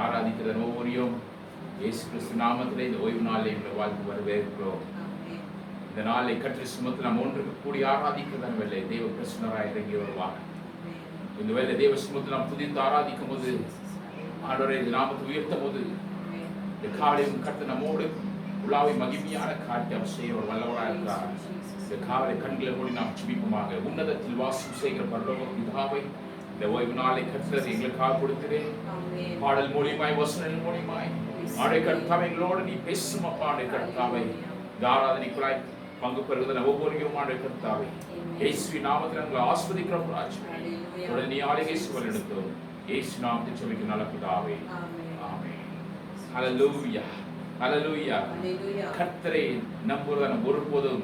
ஆராதிக்கிற ஒவ்வொருவரையும் இயேசு கிறிஸ்து நாமத்திலே இந்த ஓய்வு நாளில் எங்களை வாழ்த்து வரவேற்கிறோம். இந்த நாளை கற்று சுமத்தில் நாம் ஒன்றுக்கு கூடி ஆராதிக்கிறதன் வேலை தேவ பிரசன்னராய் இறங்கி வருவாங்க. இந்த வேலை தேவ சுமத்தில் நாம் புதித்து ஆராதிக்கும் போது ஆண்டவரை இந்த நாமத்தை உயர்த்தும் போது இந்த காலையும் கற்று நம்மோடு உலாவை மகிமையான காட்டி அவர் செய்ய ஒரு வல்லவராக இருக்கிறார். இந்த காவலை கண்களை மூடி நாம் ஜெபிப்போமாக. உன்னதத்தில் வாசம் செய்கிற பரலோக பிதாவை இந்த ஓய்வு நாளை கற்றது எங்களுக்காக கொடுக்கிறேன். பாடல் மூலியமாய் வசனங்கள் மூலியமாய் ஆடை கர்த்தாவை எங்களோடு நீ பேசும் அப்பா. ஆடை கர்த்தாவை இந்த ஆராதனைக்குள்ளாய் பங்கு பெறுவதில் ஒவ்வொருவரும் ஆடை கர்த்தாவை இயேசுவின் நாமத்தில் உங்களை ஆஸ்வதிக்கிறோம். ராஜ்யம் நீ ஆளுகை சுவல் எடுத்தோம் இயேசு நாமத்தை சொல்லிக்க நல்ல பிதாவே. ஆமென். ஹல்லேலூயா, ஹல்லேலூயா. கர்த்தரை நம்புவதன் ஒருபோதும்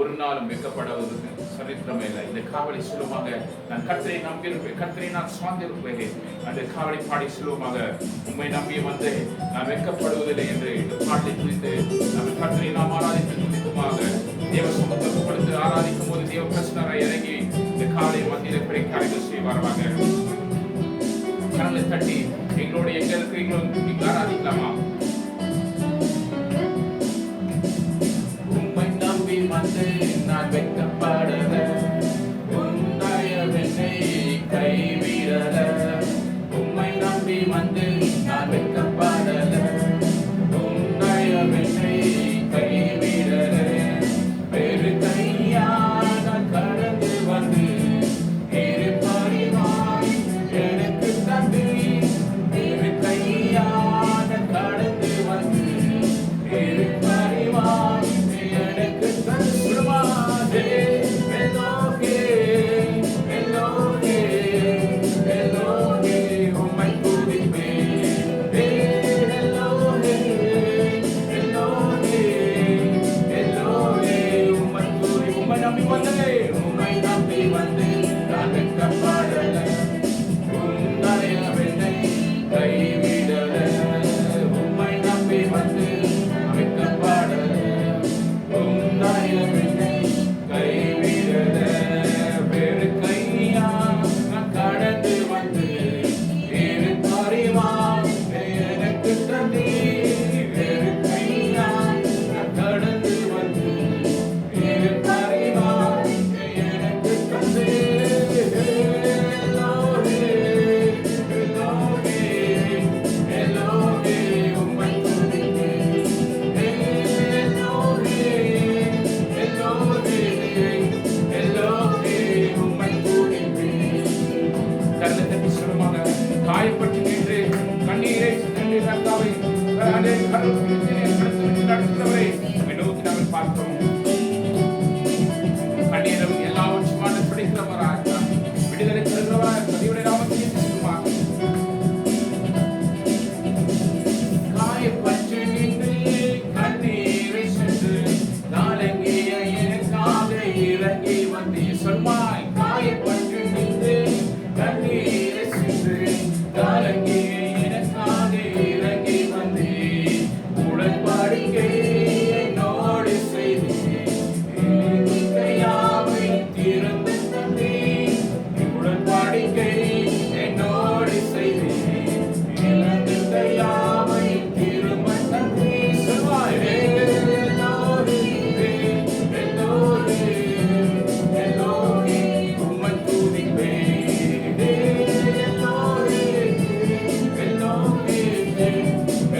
ஒரு நாளும் வெட்கப்படுவது சரித்திரமே இல்லை. இந்த காவலை சொல்லுவாங்க, நான் கர்த்தரை நம்பியிருப்பேன், கர்த்தரை நான் சார்ந்திருப்பேன். அந்த காவலை பாடி சொல்லுவாங்க, உண்மை நம்பி வந்து நான் வெட்கப்படுவதில்லை என்று இந்த பாட்டை குறித்து நம்ம கர்த்தரை நாம் ஆராதித்து துணித்துமாக தேவ சமூகத்தை கொடுத்து ஆராதிக்கும் போது தேவ பிரசன்னராய் இறங்கி இந்த காவலை மத்தியில் பிறை காரியங்கள் செய்வார்கள். கரங்களை தட்டி எங்களோட எங்க இருக்கிறீங்களோ நீங்க ஆராதிக்கலாமா? வந்து நான் வெட்கப்படல, உன்னையவென்னை கைவிடல. உம்மை நம்பி வந்து நான் வெட்கப்படல, உன்னையவென்னை கைவிடல. வேறு கையால் நான் கடந்து வந்து இரு பரிமாய் எனக்கு தந்து, வேறு கையால் நான் கடந்து வந்து இரு பரிமாய் எனக்கு தந்துவாதே. எல்லோகே எல்லோகே எல்லோகே உம்மை துதிப்பேன். எல்லோகே எல்லோகே எல்லோகே உம்மை துதி. உம்மை நம்பி வந்தேன், உம்மை நம்பி வந்தேன், நான் வெட்கப்படல, உன்னையவென்னை கைவிடல. உம்மை நம்பி வந்தேன் வெட்கப்படல, உன்னையவென்னை கைவிடல. வேறு கையா நான் கடந்து வந்து வேறு பரிமாய் எனக்கு தந்தி. வேறு கையா நான் கடந்து வந்து வேறு பரிமாய் எனக்கு தந்தி. எல்லோரே எல்லோரே எல்லோரே உம்மை துதிப்பேன். எல்லோரே எல்லோரே எல்லோரே உம்மை துதிப்பேன். கரங்களை தட்டி சொல்லுவாங்க, காயப்பட்டு நின்று கண்ணீரை கண்ணீராகவே அதே கருத்திலே கடந்து நடக்கிறவரை நம்மை நோக்கி நாங்கள் பார்க்கிறோம். கண்ணீரும் எல்லாவற்றுமான பிடிக்கிறவராக விடுதலை தருகிறவராக கதியுடைய நாமத்தை சொல்லுவாங்க. காயப்பட்டு நின்று கண்ணீரை சென்று காலங்கிய எனக்காக இறங்கி வந்து சொல்வாய். காயப்பட்டு நின்று கண்ணீரை சென்று காலங்கிய எனக்காக இறங்கி வந்து உடன்படிக்கை என்னோடு செய்து யாவை திறந்து தந்தி. உடன்படிக்கை என்னோடு செய்து யாவை திரும்ப தந்தி. சொல்வாய். எல்லோரே எல்லோரே எல்லோரே உம்மை துதிப்பேன். எல்லோரே எல்லோரே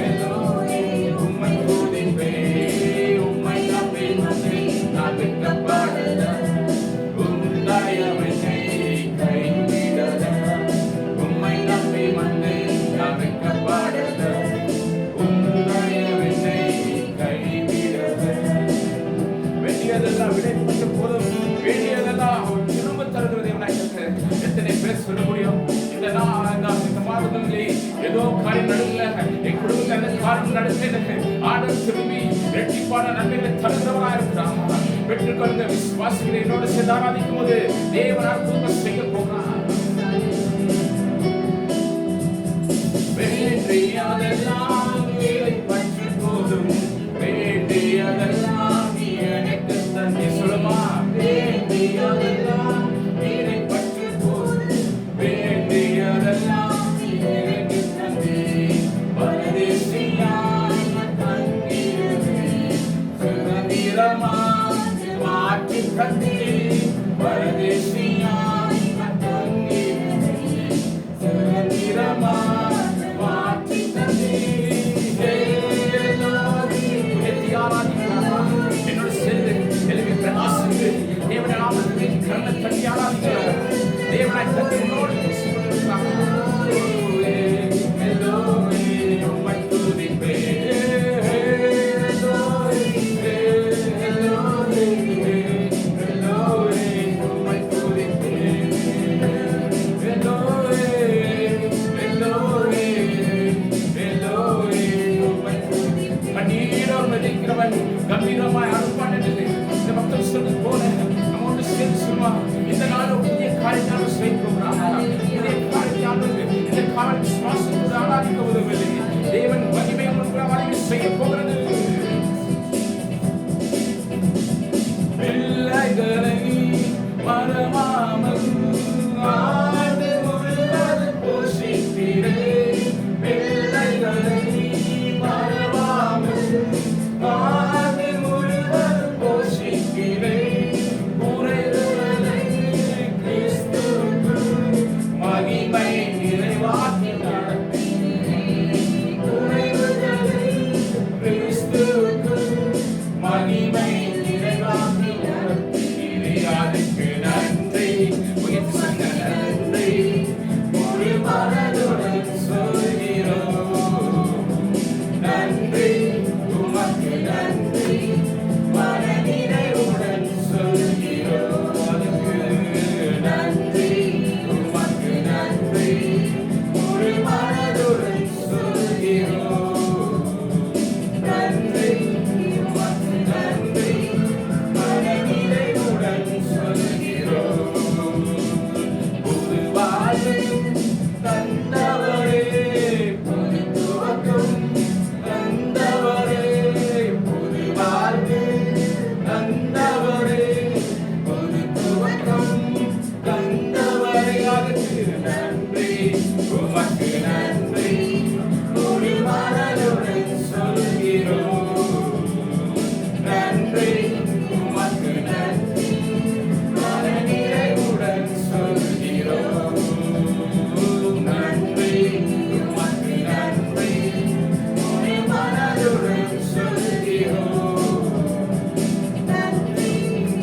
எல்லோரே உம்மை துதிப்பேன். உம்மை நம்பி வந்து நான் வெட்கப்படல, உன்னையவென்னை கைவிடல. உம்மை நம்பி வந்து நான் வெட்கப்படல, உன்னையவென்னை கைவிடல. வேண்டியதெல்லாம் விடைப்பட்ட போதும் வேண்டியதெல்லாம் திரும்ப தருகிற தேவனாய் இருக்கிறேன். எத்தனை பேர் சொல்ல முடியும்? இந்த மாதங்களில் ஏதோ காரியம் நடக்கல, என் குடும்பத்தில் காரியம் நடக்கல, ஆண்டவர் திரும்பி இரட்டிப்பான நன்மைகளை தருகிறவராக இருக்கிறார். பெற்றுக்கொள்ளுங்க விசுவாசிகளை என்னோடு சேர்ந்து ஆராதிக்கும் போது தேவன் அற்புதம் செய்ய போகிறார். வேண்டியதெல்லாம் வேலை பற்றி போதும், வேண்டியதெல்லாம் நீ எனக்கு தந்தி. சொல்லுமா? வேண்டியதெல்லாம் வேலை பற்றி போதும், வேண்டியதெல்லாம் நீ எனக்கு தந்தி. கட்டி பரதேசியாய் தங்கினதை சுதந்திரமாய் மாற்றி தந்தீர். உயர்த்தி ஆராதிக்கலாம். என்னோட செல்வ எழுப்பி பிரகாசித்து தேவனை நாமத்தை கண்ணை தட்டி ஆராதிக்கலாம். தேவனை தட்டி உன்னோடு பேசிக்கொண்டிருக்கலாம். உம்மை துதிப்பேன். கம்பீரமாய் அனுப்பான் என்று இந்த மக்கள் சொன்னது போல நம்மோடு சேர்ந்து சொல்லுவாங்க. இந்த நாளும் புதிய காரியத்தால் செய்கிறோம். புதிய காரியத்தால் இந்த கால விசுவாசத்தோடு ஆராதிக்க உதவில்லை. தேவன் மகிமை உங்களுக்கு செய்ய போகிறது. பிள்ளைகளை மறவாமல் ஆண்டு முழுவதும் போஷிப்பீரே. பிள்ளைகளை மறவாமல் ஆண்டு முழுவதும் போஷிப்பீரே. குறைவுகளை கிறிஸ்துவுக்குள் மகிமை நிறைவாக்கி நடப்பீரே. குறைவுகளை கிறிஸ்துவுக்குள் மகிமை நிறைவாக்கி நடப்பீரே. அதுக்கு நன்றி, உயர்த்தி சொன்ன நன்றி, முழு மனதுடன் சொல்கிறோம். நன்றி உமக்கு நன்றி, மனநிறைவுடன் சொல்கிறோம். அதுக்கு நன்றி, உமக்கு நன்றி, முழு மனதுடன் சொல்கிறோம். நன்றி உமக்கு நன்றி, மனநிறைவுடன் சொல்கிறோம். புது வாழ்வு தந்தவரே, புது துவக்கம் தந்தவரே, புது வாழ்வு தந்தவரே, புது துவக்கம் தந்தவரே. அதுக்கு நன்றி, உமக்கு நன்றி, முழு மனதுடன் சொல்கிறோம். நன்றி உமக்கு நன்றி, மனநிறைவுடன் சொல்கிறோம். நன்றி உமக்கு நன்றி, முழு மனதுடன் சொல்கிறோம்.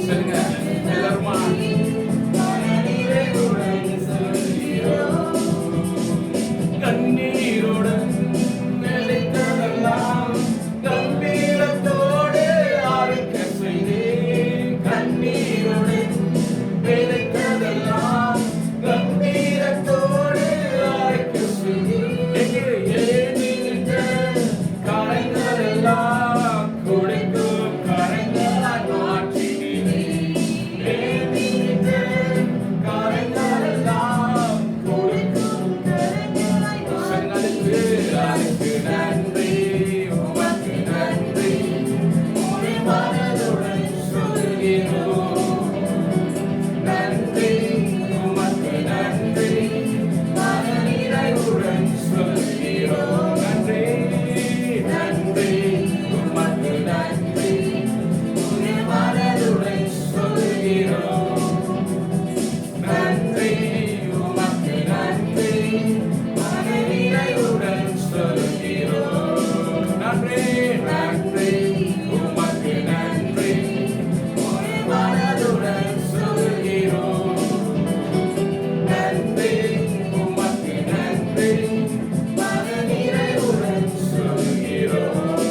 சொல்லுங்க எல்லாருமா, மனநிறைவுடன் சொல்கிறோம். கண்ணீருடன் நிலைத்ததெல்லாம் கம்பீரத்தோடு ஆர்க்க செய்தேன். கண்ணீருடன் விதைத்ததெல்லாம் கம்பீரத்தோடு ஆர்க்க செய்தேன். ஏனின்ற காயங்களெல்லாம் கொடுக்கும் கரங்களாய் மாற்றினீர். ஏனின்ற காயங்களெல்லாம் கொடுக்கும் கரங்களாய் மாற்றினீர். அதுக்கு நன்றி, உமக்கு நன்றி, முழு மனதுடன் சொல்கிறோம். நன்றி உமக்கு நன்றி, மனநிறைவுடன் சொல்கிறோம். நன்றி நன்றி உமக்கு நன்றி, முழு மனதுடன் சொல்கிறோம். நன்றி உமக்கு நன்றி, மனநிறைவுடன் சொல்கிறோம். நன்றி நன்றி உமக்கு நன்றி, முழு மனதுடன் சொல்கிறோம். நன்றி உமக்கு நன்றி, மனநிறைவுடன் சொல்கிறோம்.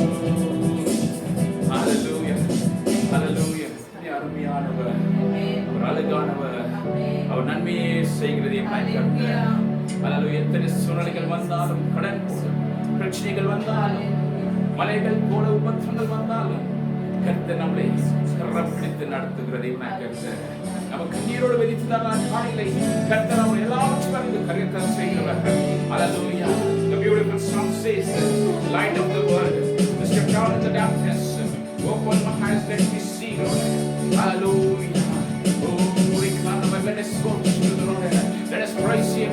ஹல்லேலூயா, ஹல்லேலூயா. அருமையானவர், அவர் அழகானவர், அவர் நன்மையே செய்கிறது. எத்தனை சூழ்நிலைகள் வந்தாலும், கடன் பிரச்சனைகள் வந்தாலும், மலைகள் போல உபத்திரங்கள் வந்தாலும், கர்த்தர் நம்மளை கரம் பிடித்து நடத்துகிறது. நமக்கு நீரோடு விதித்ததான காணிகளை கர்த்தர் அவர் எல்லாவற்றையும் கரியத்தான் செய்கிறவர். Hallelujah. The beautiful song says, light of the world, the step out in the darkness, open my eyes, let me see, Lord. Hallelujah. Oh, let us go to the Lord. Let us praise Him.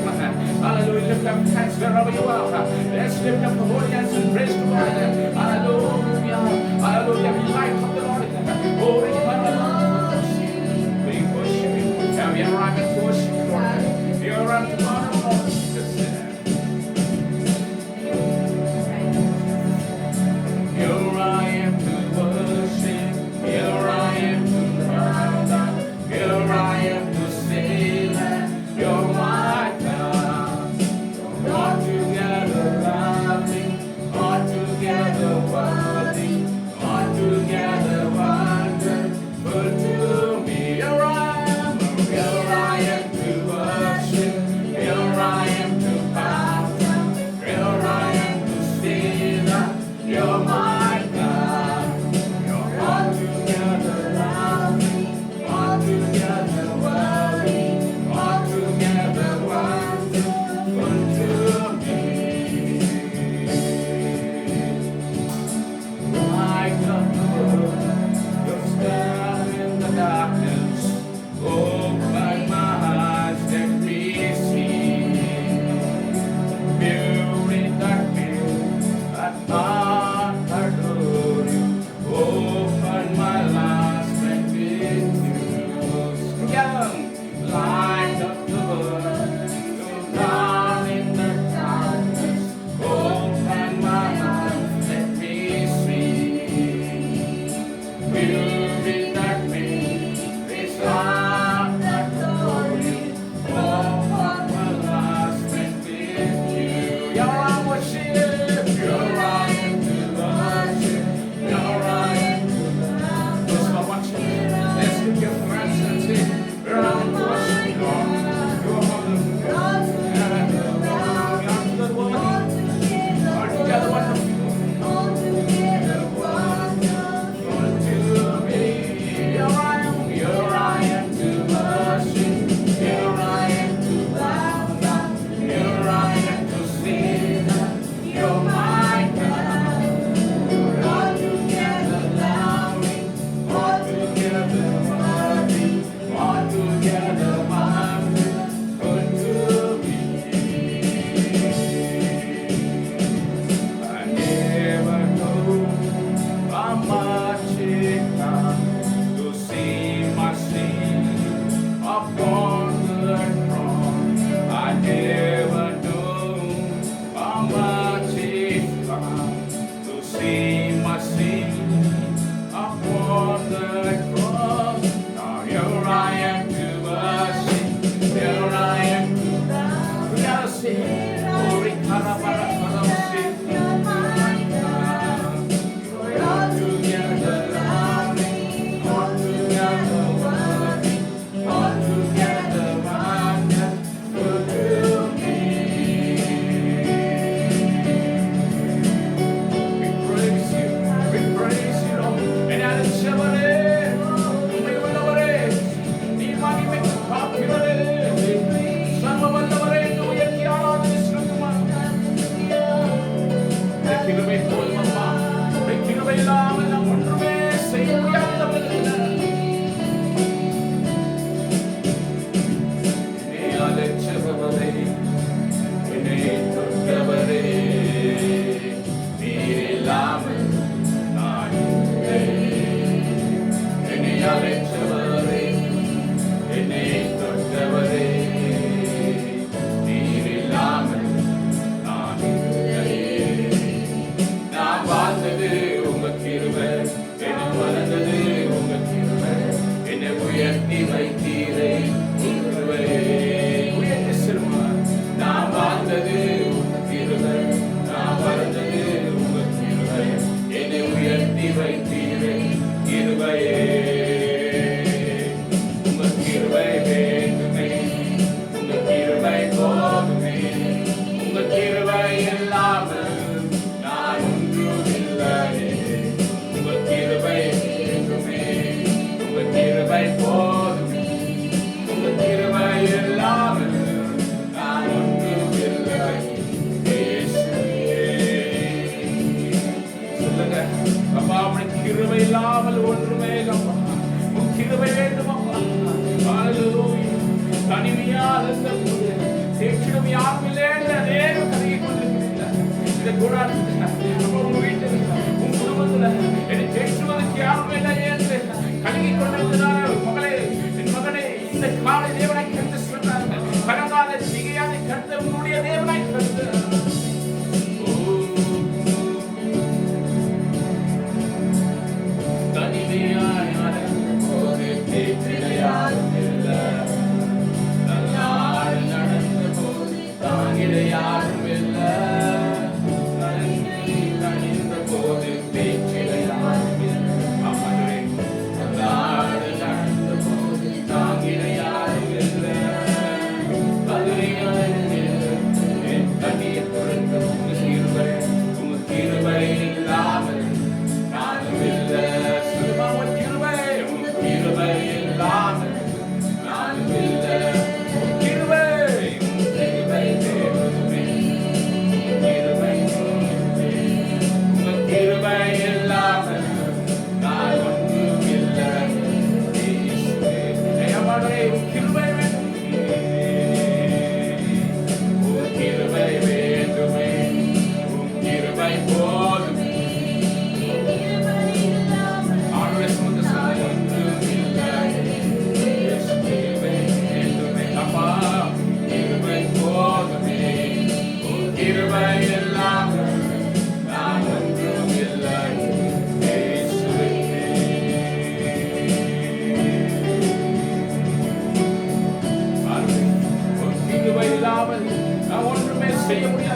Hallelujah. Lift up hands wherever you are. Let us lift up the holy hands and praise the Lord. Hallelujah. Hallelujah. Light of the Lord. Oh,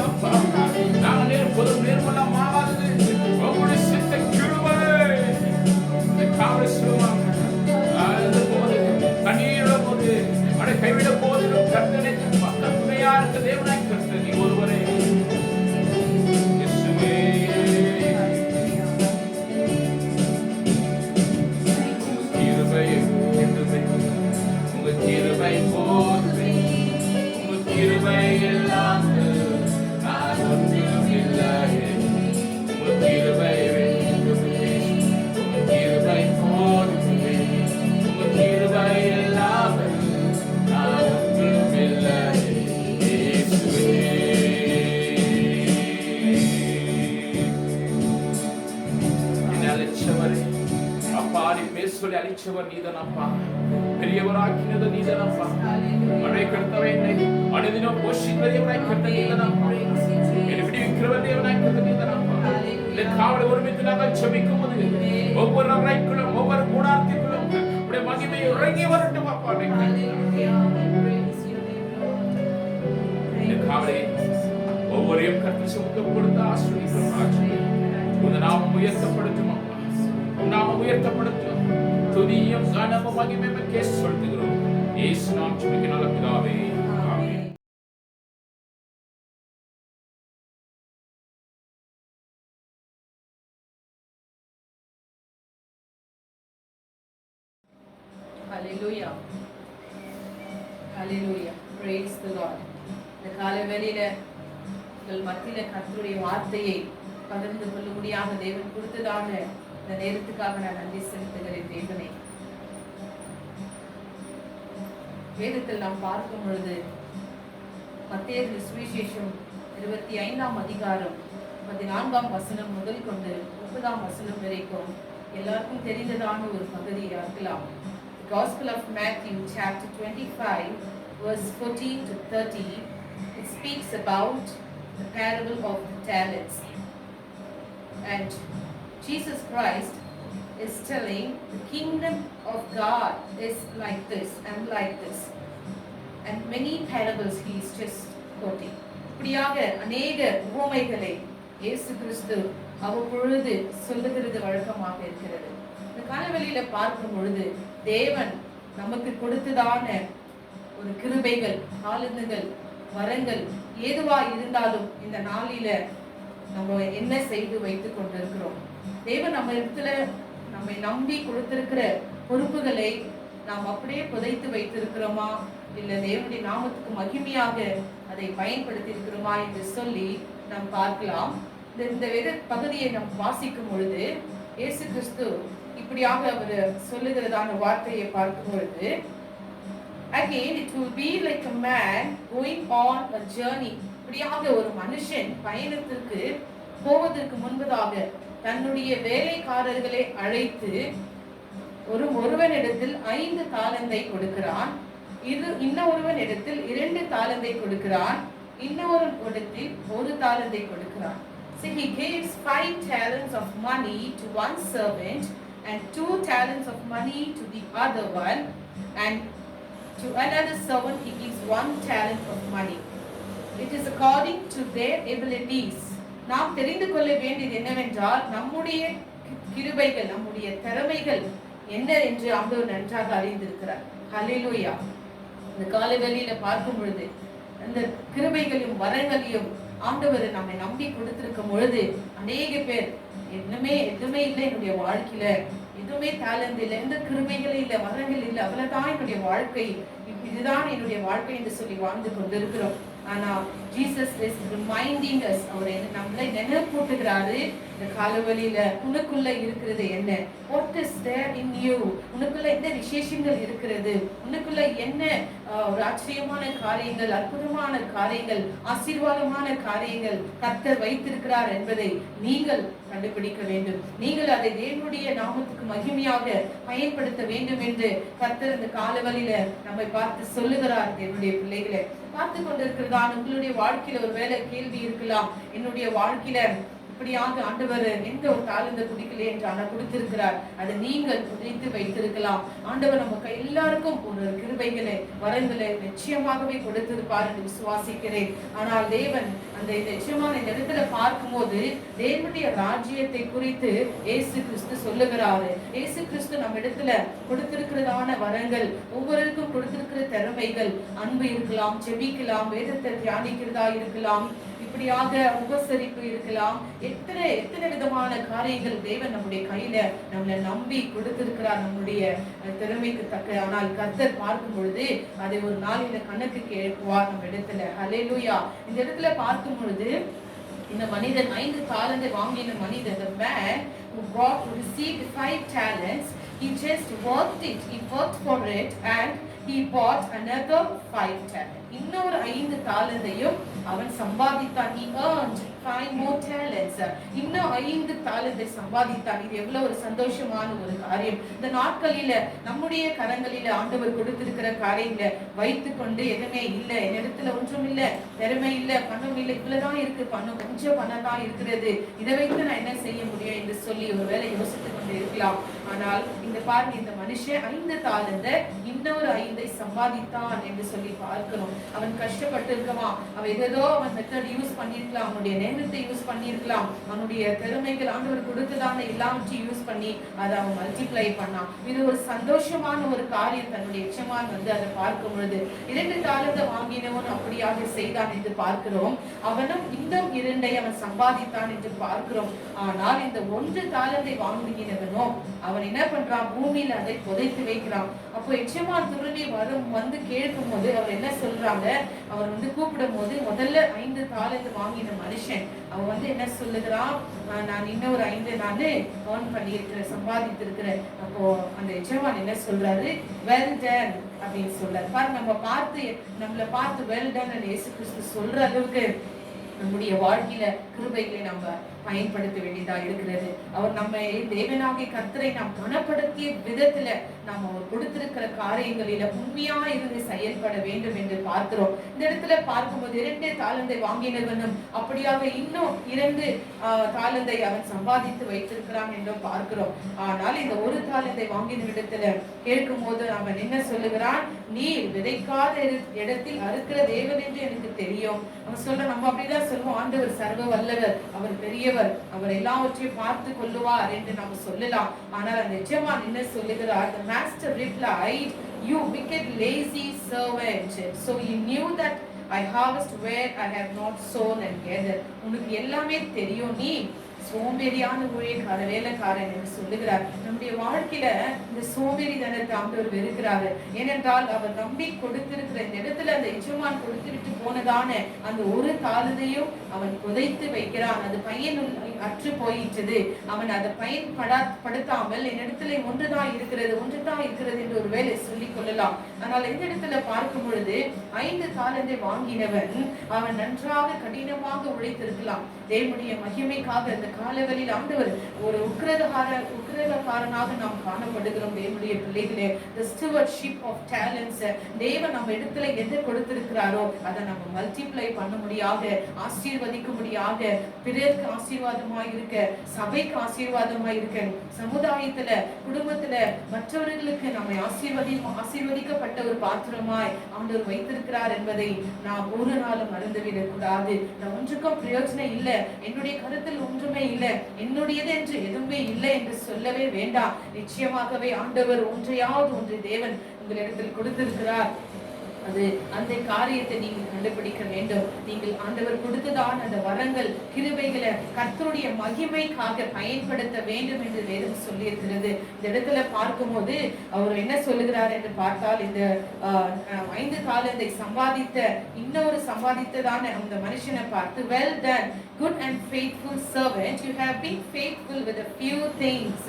அப்பா. நாங்கள் பொது நிர்மலமானது உங்களுடைய சித்த கிருபை. காவலை சொல்லுவாங்க போது கண்ணீரோட போது அவனை கைவிட போதிலும் கர்த்தனை மக்கள் துணையா இருக்க தேவனாய் கர்த்தர் நீ ஒருவரே. உங்க கிருபை போதுமே, உங்க கிருபை எல்லாம் நான் ஒன்றும் இல்லை. உங்க கிருபை வேண்டுமே, உங்க கிருபை போதுமே, உங்க கிருபை எல்லாம் நான் ஒன்றும் இல்லை. அப்பா நீ பேசுவதை அழிச்சவர் நீதான் அப்பா, பெரியவராக்கினது நீதான் அப்பா, மழை கெடுத்தவை என்னை அனுதினம் போஷிக்கிறவராய் கெட்ட நீதான் அப்பா, என்னை விடுவிக்கிறவர் தேவனாய் கெட்ட நீதான் அப்பா. இந்த காவலை ஒருமித்து நாங்கள் செபிக்கும் போது ஒவ்வொரு அறைக்குள்ளும் ஒவ்வொரு கூடாரத்திற்குள்ளும் உடைய மகிமை இறங்கி வரட்டும் அப்பா. இந்த காவலை ஒவ்வொருவரையும் கர்த்தர் சுமக்க கொடுத்து ஆசீர்வதிக்கிறோம். உங்க நாமம் உயர்த்தப்படுத்தும் அப்பா, நாமம் உயர்த்தப்படுத்தும். துதியும் கனமும் மகிமையும் கேஸ் செலுத்துகிறோம். இயேசு நாமம் ஜெபிக்கிறோம் நல்ல பிதாவே, ஆமென். Hallelujah. Hallelujah. Praise the Lord. இந்த காலை வேளையில உங்கள் மத்தியில கர்த்தருடைய வார்த்தையை பகிர்ந்து கொள்ளும்படியாக தேவன் கொடுத்ததான இந்த நேரத்துக்காக நான் நன்றி செலுத்துகிறேன். தேவனே, வேதத்தில் நாம் பார்க்கும் பொழுது மத்தேயு சுவிசேஷம் 25ஆம் அதிகாரம் 14ஆம் வசனம் முதல் கொண்டு 30ஆம் வசனம் வரைக்கும் எல்லாருக்கும் தெரிந்ததான ஒரு பகுதியா இருக்கலாம். The Gospel of Matthew chapter 25 verse 14 to 30, it speaks about the parable of the talents. And Jesus Christ is telling the kingdom of God is like this and like this. And many parables he is just quoting. இப்படியாக அநேக உவமைகளை இயேசு கிறிஸ்து அவ்வப்பொழுது சொல்லுகிறது வழக்கமாக இருக்கிறது. இந்த காலவெளியில பார்க்கும் பொழுது தேவன் நமக்கு கொடுத்ததான ஒரு கிருபைகள், ஆளுந்துகள், வரங்கள் ஏதுவா இருந்தாலும் இந்த நாளில நம்ம என்ன செய்து வைத்துக் கொண்டிருக்கிறோம்? தேவன் நம்ம இடத்துல நம்மை நம்பி கொடுத்திருக்கிற பொறுப்புகளை நாம் அப்படியே புதைத்து வைத்திருக்கிறோமா, இல்ல தேவனுடைய நாமத்துக்கு மகிமையாக அதை பயன்படுத்தி இருக்கிறோமா என்று சொல்லி நாம் பார்க்கலாம். இந்த வேத பகுதியை நாம் வாசிக்கும் பொழுது இயேசு கிறிஸ்து இப்படியாக அவர் சொல்லுகிறதான வார்த்தையை பார்க்கும் பொழுது, again it will be like a man going on a journey. இப்படியாக ஒரு மனுஷன் பயணத்திற்கு போவதற்கு முன்பதாக தன்னுடைய வேலைக்காரர்களை அழைத்து ஒருவனிடத்தில் 5 தாலந்தை கொடுக்கிறான், இன்னொருவனிடத்தில் 2 தாலந்தை கொடுக்கிறான், இன்னொருவனிடத்தில் 1 தாலந்தை கொடுக்கிறான். So he gives 5 talents of money to one servant and 2 talents of money to the other one, and to another servant he gives 1 talent of money. It is according to their abilities. நாம் தெரிந்து கொள்ள வேண்டியது என்னவென்றால் நம்முடைய கிருபைகள், நம்முடைய திறமைகள் என்ன என்று ஆண்டவர் நன்றாக அறிந்திருக்கிறார். ஹல்லேலூயா. இந்த காலவெளியில பார்க்கும் பொழுது அந்த கிருபைகளையும் வரங்களையும் ஆண்டவர் நம்மை நம்பி கொடுத்திருக்கும் பொழுது அநேக பேர் எதுவுமே இல்லை, என்னுடைய வாழ்க்கையில எதுவுமே டேலண்ட் இல்லை, எந்த கிருபைகளும் இல்லை, வரங்கள் இல்லை, அவ்வளவுதான் என்னுடைய வாழ்க்கை, இதுதான் என்னுடைய வாழ்க்கை என்று சொல்லி வாழ்ந்து கொண்டிருக்கிறோம். ஆனா ஜீசஸ் இஸ் ரிமைண்டிங் அஸ், அவர் நம்மளை நினைப்பூட்டுகிறாரு. இந்த காலவெளியில உனக்குள்ள இருக்கிறது என்ன? What is there in you? உனக்குள்ள என்ன விசேஷங்கள் இருக்கிறது? உனக்குள்ள என்ன ஒரு ஆச்சரியமான காரியங்கள், அற்புதமான காரியங்கள், ஆசீர்வாதமான காரியங்கள் கர்த்தர் வைத்திருக்கிறார் என்பதை நீங்கள் கண்டுபிடிக்க வேண்டும். நீங்கள் அதை தேவனுடைய நாமத்துக்கு மகிமையாக பயன்படுத்த வேண்டும் என்று கர்த்தர் இந்த காலவெளியில நம்மை பார்த்து சொல்லுகிறார். தேவனுடைய பிள்ளைகளை பார்த்து கொண்டிருக்கிறதா உங்களுடைய வாழ்க்கையில ஒரு வேலை கேள்வி இருக்கலாம், என்னுடைய வாழ்க்கையில இப்படியாக ஆண்டவர் எந்த ஒரு தாளந்தை குடிக்கலையே என்று ஆனா கொடுத்திருக்கிறார். அதை நீங்கள் புதைத்து வைத்திருக்கலாம். ஆண்டவர் நமக்கு எல்லாருக்கும் ஒரு கிருபைகளை வரங்களை நிச்சயமாகவே கொடுத்திருப்பார் என்று விசுவாசிக்கிறேன். ஆனால் தேவன் அந்த நிச்சயமான இந்த இடத்துல பார்க்கும்போது தேவனுடைய ராஜ்யத்தை குறித்து இயேசு கிறிஸ்து சொல்லுகிறாரு. இயேசு கிறிஸ்து நம்ம இடத்துல கொடுத்திருக்கிறதான வரங்கள், ஒவ்வொருவருக்கும் கொடுத்திருக்கிற திறமைகள், அன்பு இருக்கலாம், ஜெபிக்கலாம், வேதத்தை தியானிக்கிறதா இருக்கலாம், இப்படியாக உபசரிப்பு இருக்கலாம், எத்தனை விதமான காரியங்கள் தேவன் நம்முடைய கையில நம்மளை நம்பி கொடுத்திருக்கிறார் நம்முடைய திறமைக்கு தக்க. ஆனால் கர்த்தர் பார்க்கும் பொழுது அதை ஒரு நாளில கணக்கு கேட்குவார் நம்ம இடத்துல. ஹல்லேலூயா. இந்த இடத்துல பார்க்கும் பொழுது இந்த மனிதன் 5 தாலந்தை வாங்கின மனிதன், the man who received 5 talents, he just worked it, he worked for it and he bought another 5 talents. இன்னொரு 5 தாலந்தையும் அவன் சம்பாதித்தான். he earned 5 more talents. இன்னும் 5 தாலந்தை சம்பாதித்தான். இது எவ்வளவு ஒரு சந்தோஷமான ஒரு காரியம். இந்த நாட்களில நம்முடைய கரங்களில ஆண்டவர் கொடுத்திருக்கிற காரியங்களை வைத்துக்கொண்டு எதுவுமே இல்லை, என்னிடத்துல ஒன்றும் இல்லை, திறமை இல்லை, பணம் இல்லை, இவ்வளவுதான் இருக்கு, பணம் கொஞ்சம் பணம் தான் இருக்கிறது, இதை வைத்து நான் என்ன செய்ய முடியும் என்று சொல்லி ஒருவேளை யோசித்துக் கொண்டு இருக்கலாம். ஆனால் இந்த பாருங்க, இந்த மனுஷன் 5 தாலந்தை இன்னொரு 5 சம்பாதித்தான் என்று சொல்லி பார்க்கணும். அவன் கஷ்டப்பட்டு இருக்கவான், அவன் ஏதோ அவன் மெத்தட் யூஸ் பண்ணிருக்கலாம், அவனுடைய நேரத்தை யூஸ் பண்ணிருக்கலாம், அவனுடைய திறமைகள் ஆண்டவர் கொடுத்ததான எல்லாவற்றையும் யூஸ் பண்ணி அதை அவன் மல்டிப்ளை பண்ணான். இது ஒரு சந்தோஷமான ஒரு காரியம். தன்னுடைய எஜமான் அதை பார்க்கும் பொழுது 2 தாலந்தை வாங்கினவன் அப்படியாக செய்தான் என்று பார்க்கிறோம். அவனும் இன்னும் 2 அவன் சம்பாதித்தான் என்று பார்க்கிறோம். ஆனால் இந்த 1 தாலந்தை வாங்கினவனோ அவன் என்ன பண்றான், பூமியில அதை புதைத்து வைக்கிறான். அப்போ எஜமான் திரும்பி வந்து கேட்கும் போது அவர் என்ன சொல்றாங்க, அவர் கூப்பிடும் போது முதல்ல 5 தாலந்து வாங்கின மனுஷன் அவன் என்ன சொல்லுகிறான், நான் இன்னொரு 5 நான் ஏர்ன் பண்ணியிருக்கிறேன், சம்பாதித்திருக்கிறேன். அப்போ அந்த எஜமான் என்ன சொல்றாரு, வெல் டன் அப்படின்னு சொல்றாரு. பாரு, நம்மளை பார்த்து வெல் டன் இயேசு கிறிஸ்து சொல்ற அளவுக்கு நம்முடைய வாழ்க்கையில கிருபைகளை நம்ம பயன்படுத்த வேண்டியதா இருக்கிறது. அவர் நம்ம தேவனாகிய கர்த்தரை நாம் கனப்படுத்திய விதத்துல நாம் அவர் கொடுத்திருக்கிற காரியங்களில உண்மையா இருந்து செயல்பட வேண்டும் என்று பார்க்கிறோம். இந்த இடத்துல பார்க்கும்போது 2 தாலந்தை வாங்கினவனும் அப்படியாக இன்னும் 2 தாலந்தை அவன் சம்பாதித்து வைத்திருக்கிறான் என்று பார்க்கிறோம். ஆனால் இந்த 1 தாலந்தை வாங்கின இடத்துல கேட்கும் போது அவன் என்ன சொல்லுகிறான், நீர் விதைக்காத இடத்தில் அறுக்கிற தேவன் என்று எனக்கு தெரியும். அவன் சொல்ற, நம்ம அப்படிதான் சொல்லுவோம், ஆண்டவர் சர்வ வல்லவர், அவர் பெரியவர், அவர் எல்லாவற்றையும் பார்த்து கொள்ளுவார் என்று நம்ம சொல்லலாம். ஆனால் அந்த எஜமான் என்ன சொல்லுகிறார், the master replied, you wicked lazy servant, so you knew that I harvest where I have not sown and gathered. உனக்கு எல்லாமே தெரியும், நீ சோம்பேறியான ஊழியக்கார வேலைக்காரன் என்று சொல்லுகிறார். நம்முடைய வாழ்க்கையில இந்த சோம்பேறி தனத்தை ஆண்டவர் வெறுக்கிறாரு. ஏனென்றால் அவர் நம்பி கொடுத்திருக்கிற இந்த இடத்துல அந்த எஜமான் கொடுத்து விட்டு போனதான அந்த 1 தாலந்தையும் அவன் புதைத்து வைக்கிறான். அது பயன் அற்று போயிற்றது. அவன் அதை பயன்படுத்தாமல் என்னிடத்துல ஒன்றுதான் இருக்கிறது என்று ஒரு வேலை சொல்லிக் கொள்ளலாம். ஆனால் இந்த இடத்துல பார்க்கும் பொழுது 5 தாலந்தை வாங்கினவன் அவன் நன்றாக கடினமாக உழைத்திருக்கலாம். தேவனுடைய மகிமைக்காக இந்த காலங்களில் ஆண்டவர் ஒரு உக்கிரகாரனாக நாம் காணப்படுகிறோம். தேவனுடைய பிள்ளைகளே, the stewardship of talents, தேவன் நம்ம இடத்துல எதை கொடுத்திருக்கிறாரோ அதை நம்ம மல்டிப்ளை பண்ண முடியாக, ஆசீர்வதிக்க முடியாக, பிறருக்கு ஆசீர்வாதமாய் இருக்க, சபைக்கு ஆசீர்வாதமாய் இருக்க, சமுதாயத்துல குடும்பத்துல மற்றவர்களுக்கு நம்மை ஆசீர்வதிக்கப்பட்ட ஒரு பாத்திரமாய் ஆண்டவர் வைத்திருக்கிறார் என்பதை நாம் ஒரு நாளும் மறந்துவிடக் கூடாது. நான் ஒன்றுக்கும் பிரயோஜனம் இல்லை, என்னுடைய கருத்தில் ஒன்றுமே இல்லை, என்னுடையது என்று எதுவுமே இல்லை என்று சொல்லவே வேண்டாம். நிச்சயமாகவே ஆண்டவர் ஒன்றை தேவன் உங்களிடத்தில் கொடுத்திருக்கிறார். அது அந்த காரியத்தை நீங்கள் கண்டுபிடிக்க வேண்டும். நீங்கள் ஆண்டவர் கொடுத்ததான் அந்த வரங்கள், கிருபைகளை கர்த்தருடைய மகிமைக்காக பயன்படுத்த வேண்டும் என்று வேதம் சொல்லி இருக்கிறது. இந்த இடத்துல பார்க்கும்போது அவர் என்ன சொல்லுகிறார் என்று பார்த்தால், இந்த 5 தாலந்தை இன்னொரு சம்பாதித்ததான அந்த மனுஷனை பார்த்து, well done good and faithful servant, you have been faithful with a few things,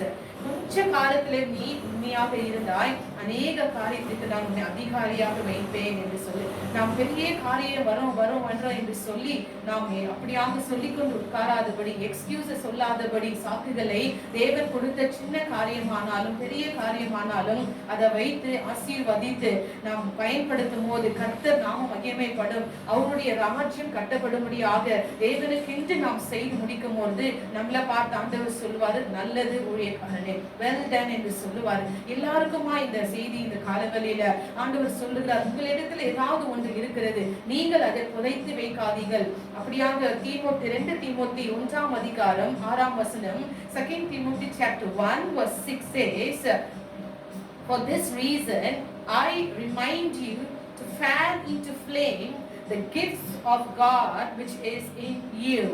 கொஞ்ச காலத்துல நீ உண்மையாக இருந்தாய், அநேக காரியத்துக்கு நான் உன்னை அதிகாரியாக வைப்பேன் என்று சொல்லி, நாம் பெரிய காரியம் வரும் வரும் வரோம் என்று சொல்லி நாம் அப்படியாக சொல்லிக் கொண்டு உட்காராதபடி, எக்ஸ்கியூஸ் சொல்லாதபடி, சாக்குகளை தேவன் கொடுத்த சின்ன காரியமானாலும் பெரிய காரியமானாலும் அதை வைத்து ஆசீர்வதித்து நாம் பயன்படுத்தும் போது கர்த்தர் நாம மகிமைப்படும், அவருடைய ராஜ்யம் கட்டப்படும்படியாக தேவனுக்கென்று நாம் செய்து முடிக்கும் போது நம்மளை பார்த்து ஆண்டவர் சொல்வாரு, நல்லது ஊழியக்காரனே, வெல் டன் என்று சொல்லுவார். எல்லாருக்குமா இந்த செய்தி இந்த காலங்களில ஆண்டவர் சொல்லுகிறார், உங்களிடத்தில் ஏதாவது ஒன்று இருக்கிறது, நீங்கள் அதை புதைத்து வைக்காதீர்கள். அப்படியாக 2 தீமோத்தி 1 அதிகாரம் 6 வசனம், 2 Timothy chapter 1 verse 6 says, for this reason I remind you to fan into flame the gifts of God which is in you.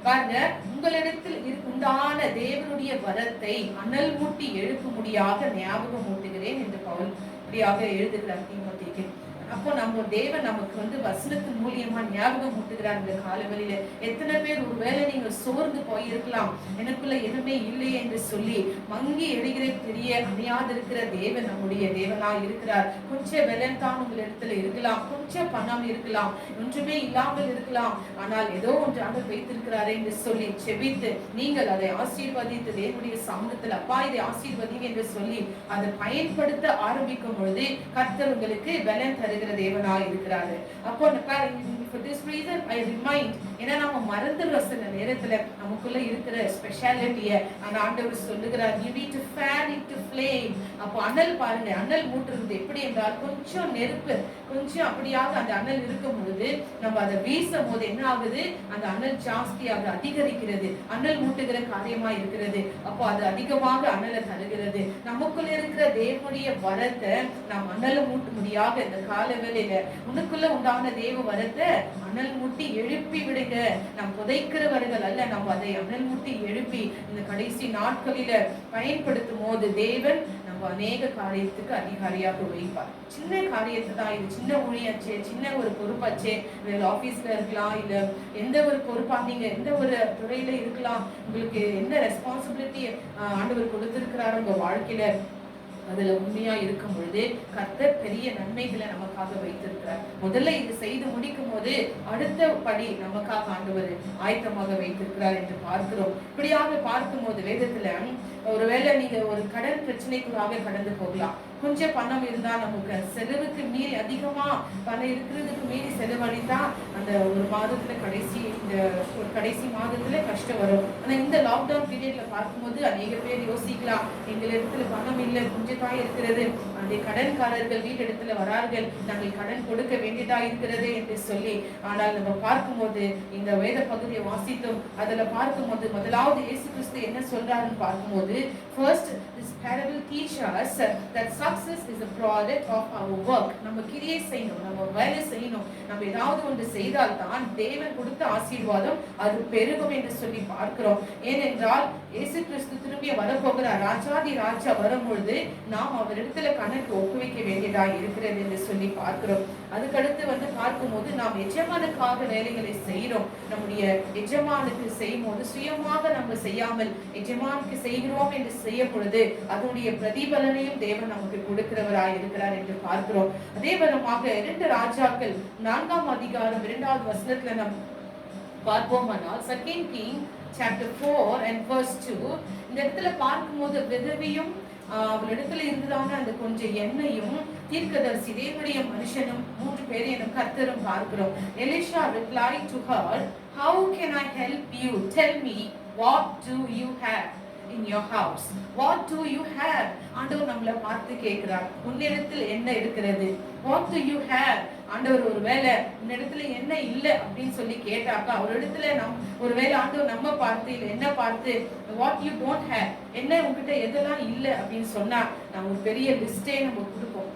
பாருங்க, உங்களிடத்தில் உண்டான தேவனுடைய வரத்தை அனல் மூட்டி எழுப்பும்படியாக ஞாபகம் ஊட்டுகிறேன் என்று பவுல் இப்படியாக எழுதுகிறார் தீமோத்தேயுக்கு. அப்போ நம்ம தேவன் நமக்கு வசனத்தின் மூலியமா ஞாபகம் ஊட்டுகிறார். இந்த காலவெளியில எத்தனை பேர் ஒருவேளை நீங்க சோர்ந்து போயிருக்கலாம், எனக்குள்ள எதுவுமே இல்லை என்று சொல்லி மங்கி எழுகிற தெரிய அணியாதிருக்கிற தேவன் நம்முடைய தேவனா இருக்கிறார். கொஞ்சம் வெள்ளந்தான் உங்கள் இடத்துல இருக்கலாம், கொஞ்சம் பணம் இருக்கலாம், ஒன்றுமே இல்லாமல் இருக்கலாம், ஆனால் ஏதோ ஒன்று ஆண்டவர் வைத்திருக்கிறாரே என்று சொல்லி செபித்து நீங்கள் அதை ஆசீர்வதித்து தேவனுடைய சமூகத்தில் அப்பா இதை ஆசீர்வதிங்க என்று சொல்லி அதை பயன்படுத்த ஆரம்பிக்கும் பொழுது கர்த்தர் உங்களுக்கு பலன் தருகிற தேவனாய் இருக்கிறாரு. அப்போ for this reason I remind, ஏன்னா நாம மறந்துடுறோம் சில நேரத்துல நமக்குள்ள இருக்கிற ஸ்பெஷாலிட்டியை. அந்த ஆண்டவர் சொல்லுகிறார், you need to fan into flame. அப்போ அனல் பாருங்க, அனல் மூட்டுறது எப்படி என்றால் கொஞ்சம் நெருப்பு கொஞ்சம் அப்படியாக அந்த அனல் இருக்கும் பொழுது நம்ம அதை வீசும் போது என்ன ஆகுது, அந்த அனல் ஜாஸ்தியாக அதிகரிக்கிறது, அனல் மூட்டுகிற காரியமா இருக்கிறது. அப்போ அது அதிகமாக அனலை தருகிறது. நமக்குள்ள இருக்கிற தேவனுடைய வரத்தை நாம் அனலை மூட்டும்படியாக இந்த கால வேளையில உனக்குள்ள உண்டான தேவ வரத்தை அனல் மூட்டி எழுப்பி விடுங்க. நாம் புதைக்கிறவர்கள் அல்ல, நம்ம அதை அனல் மூட்டி எழுப்பி இந்த கடைசி நாட்களில பயன்படுத்தும் போது தேவன் நம்ம அநேக காரியத்துக்கு அதிகாரியாக வைப்பார். சின்ன காரியத்தை தான் இது, சின்ன ஊழியாச்சே, சின்ன ஒரு பொறுப்பாச்சே, ஆபீஸ்ல இருக்கலாம், இல்ல எந்த ஒரு பொறுப்பா நீங்க எந்த ஒரு துறையில இருக்கலாம், உங்களுக்கு என்ன ரெஸ்பான்சிபிலிட்டி ஆண்டவர் கொடுத்திருக்கிறார் உங்க வாழ்க்கையில, அதுல உண்மையா இருக்கும் பொழுது கர்த்தர் பெரிய நன்மைகளை நமக்காக வைத்திருக்கிறார். முதல்ல இது செய்து முடிக்கும் போது அடுத்த படி நமக்காக ஆண்டவர் ஆயத்தமாக வைத்திருக்கிறார் என்று பார்க்கிறோம். இப்படியாக பார்க்கும் போது வேதத்துல ஒருவேளை நீங்க ஒரு கடன் பிரச்சனைக்குள்ளாக கடந்து போகலாம். கொஞ்சம் பணம் இருந்தா நமக்கு செலவுக்கு மீறி அதிகமா பணம் இருக்கிறதுக்கு மீறி செலவழித்தா அந்த ஒரு மாதத்துல கடைசி மாதத்துல கஷ்டம் வரும். ஆனா இந்த லாக்டவுன் பீரியட்ல பார்க்கும்போது அநேக பேர் யோசிக்கலாம், எங்கள் இடத்துல பணம் இல்லை, கொஞ்சம் தான் இருக்கிறது, அந்த கடன்காரர்கள் வீட்டு இடத்துல வரார்கள், நாங்கள் கடன் கொடுக்க வேண்டியதா இருக்கிறது என்று சொல்லி. ஆனால் நம்ம பார்க்கும்போது இந்த வேத பகுதியை வாசித்தோம், அதுல பார்க்கும்போது முதலாவது இயேசு கிறிஸ்து என்ன சொல்றாருன்னு பார்க்கும்போது, first this parable teaches us that success is a product of our work. நம்ம கிரியை செய்யணும், நம்ம வேலை செய்யணும், நம்ம ஏதாவது ஒன்று செய்தால் தான் தேவன் கொடுத்த ஆசீர்வாதம் அது பெருகும் என்று சொல்லி பார்க்கிறோம். ஏனென்றால் இயேசு கிறிஸ்து திரும்பி வரப்போகிறார், ராஜாதி ராஜா வரும்பொழுது நாம் அவரிடத்துல கணக்கு ஒப்புவிக்க வேண்டியதா இருக்கிறது என்று சொல்லி பார்க்கிறோம். அதுக்கடுத்து பார்க்கும்போது நாம் எஜமானுக்காக வேலைகளை செய்யறோம். நம்முடைய எஜமானுக்கு செய்யும் போது சுயமாக நம்ம செய்யாமல் எஜமானுக்கு செய்கிறோம் என்று செய்யும் பொழுது அதனுடைய பிரதிபலனையும் தேவன் நமக்கு கொடுக்கிறவராய் இருக்கிறார் என்று பார்க்கிறோம். அதே விதமாக 2 ராஜாக்கள் 4 அதிகாரம் 2வது வசனத்துல நாம் பார்ப்போமானால் 2 King chapter 4 and verse 2 இந்த இடத்துல பார்க்கும்போது விதவையும் அவளிடத்துல இருந்ததான அந்த கொஞ்சம் எண்ணெயும் தீர்க்கதரிசி தேவனுடைய மனுஷனும் 3 பேரையும் கர்த்தரும் பார்க்கிறோம். Elisha replied to her, how can I help you? Tell me, what do you have in your house? What do you have? ஆண்டவர் நம்மளை பார்த்து கேட்கிறார், உன்னிடத்தில் என்ன இருக்கிறது? What do you have? ஆண்டவர் ஒருவேளை உன்னிடத்துல என்ன இல்லை அப்படின்னு சொல்லி கேட்டாக்கா அவரிடத்துல ஒருவேளை ஆண்டவர் நம்ம பார்த்து இல்லை என்ன பார்த்து what you don't have, என்ன உங்ககிட்ட எதெல்லாம் இல்லை அப்படின்னு சொன்னா நம்ம ஒரு பெரிய லிஸ்டே நம்ம கொடுப்போம்.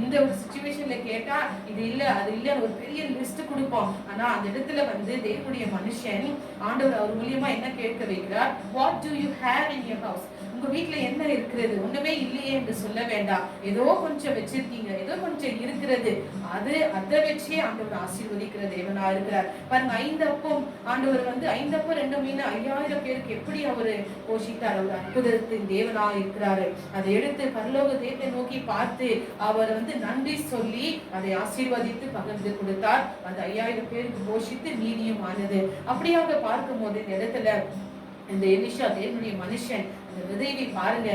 இந்த ஒரு சிச்சுவேஷன்ல கேட்டா இது இல்ல அது இல்லன்னு ஒரு பெரிய லிஸ்ட் கொடுப்போம். ஆனா அந்த இடத்துல தேவனுடைய மனுஷன் ஆண்டவர் அவர் மூலியமா என்ன கேட்க வைக்கிறார், what do you have in your house? உங்க வீட்டுல என்ன இருக்கிறது? ஒண்ணுமே இல்லையே என்று சொல்ல வேண்டாம். ஏதோ கொஞ்சம் வச்சிருக்கீங்க, ஏதோ கொஞ்சம் இருக்கிறது, அதை வச்சே ஆண்டவர் ஆசீர்வதிக்கிற தேவனா இருக்கிறார். பாருங்க, 5 அப்பம் ஆண்டவர் 5 அப்பம் 2 மீன் 5000 பேருக்கு எப்படி அவரு போஷித்தார்? அவர் அற்புதத்தின் தேவனா இருக்கிறாரு. அதை எடுத்து பரலோக தேவனை நோக்கி பார்த்து அவர் நன்றி சொல்லி அதை ஆசீர்வதித்து பகிர்ந்து கொடுத்தார். அந்த 5000 பேருக்கு போஷித்து மீதியும் ஆனது. அப்படியாக பார்க்கும் போது இந்த இடத்துல இந்த எலிஷா தேவனுடைய மனுஷன் அந்த விதைவை பாருங்க,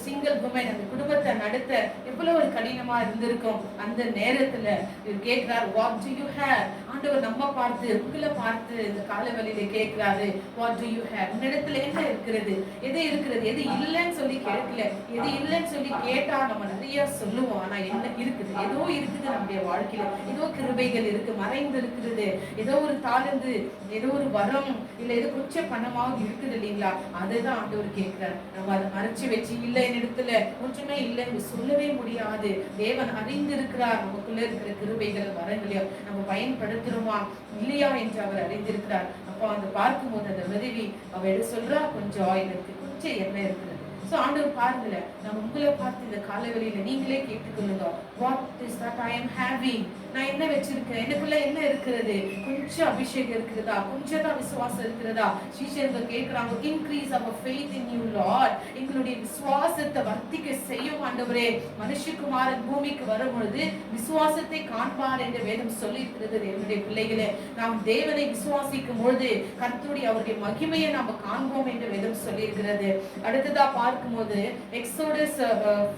சிங்கிள் உமன் அந்த குடும்பத்தை நடத்த எவ்வளவு ஒரு கடினமா இருந்திருக்கும். அந்த நேரத்துல இவர் கேட்கிறார், வாட் டு யூ ஹேவ்? ஆண்டவர் நம்ம பார்த்து, உங்களை பார்த்து இந்த காலவெளியில கேட்கிறாரு, வாட் டு யூ ஹேவ்? உன்னிடத்துல என்ன இருக்கிறது? எது இருக்கிறது? எது இல்லைன்னு சொல்லி கேட்கல. எது இல்லைன்னு சொல்லி கேட்டா நம்ம நிறைய சொல்லுவோம். ஆனா என்ன இருக்குது? ஏதோ இருக்குது நம்முடைய வாழ்க்கையில, ஏதோ கிருபைகள் இருக்கு, மறைந்து இருக்கிறது, ஏதோ ஒரு தாளந்து, ஏதோ ஒரு வரம், இல்ல ஏதோ கொஞ்சம் பணமாக இருக்குது இல்லைங்களா? அதுதான் ஆண்டவர் கேட்கிறார். நம்ம அதை மறைச்சு வச்சு இல்ல என்னிடத்துல ஒன்றுமே இல்லைன்னு சொல்லவே முடியாது. தேவன் அறிந்திருக்கிறார் நமக்குள்ள இருக்கிற கிருபைகள் வரங்களையும் நம்ம பயன்படுத்துறோமா இல்லையா என்று அவர் அறிந்திருக்கிறார். அப்போ அந்த பார்க்கும்போது அந்த உதவி அவ சொல்றா, கொஞ்சம் ஆயில் இருக்கு, கொஞ்சம் எண்ணெய் இருக்குது. சோ ஆண்டவர் பாருங்களேன், நம்ம உங்களை பார்த்து இந்த காலவெளியில நீங்களே கேட்டுக்கொள்ளுங்க, what is that I am having? நான் என்ன வச்சிருக்கேன்? எனக்குள்ள என்ன இருக்கிறது? கொஞ்சம் அபிஷேகம் இருக்கிறதா? கொஞ்சம் தான் விசுவாசம் இருக்கிறதா? சீஷர்கள் கேட்கிறாங்க, increase our faith in you Lord. எங்களுடைய விசுவாசத்தை வர்த்திக்க செய்யும் ஆண்டவரே. மனுஷகுமாரன் பூமிக்கு வரும் பொழுது விசுவாசத்தை காண்பார் என்று வேதம் சொல்லி இருக்கிறது. என்னுடைய பிள்ளைகளே, நாம் தேவனை விசுவாசிக்கும் பொழுது கர்த்தருடைய அவருடைய மகிமையை நாம காண்போம் என்று வேதம் சொல்லி இருக்கிறது. அடுத்ததா பார்க்கும்போது எக்ஸோடஸ்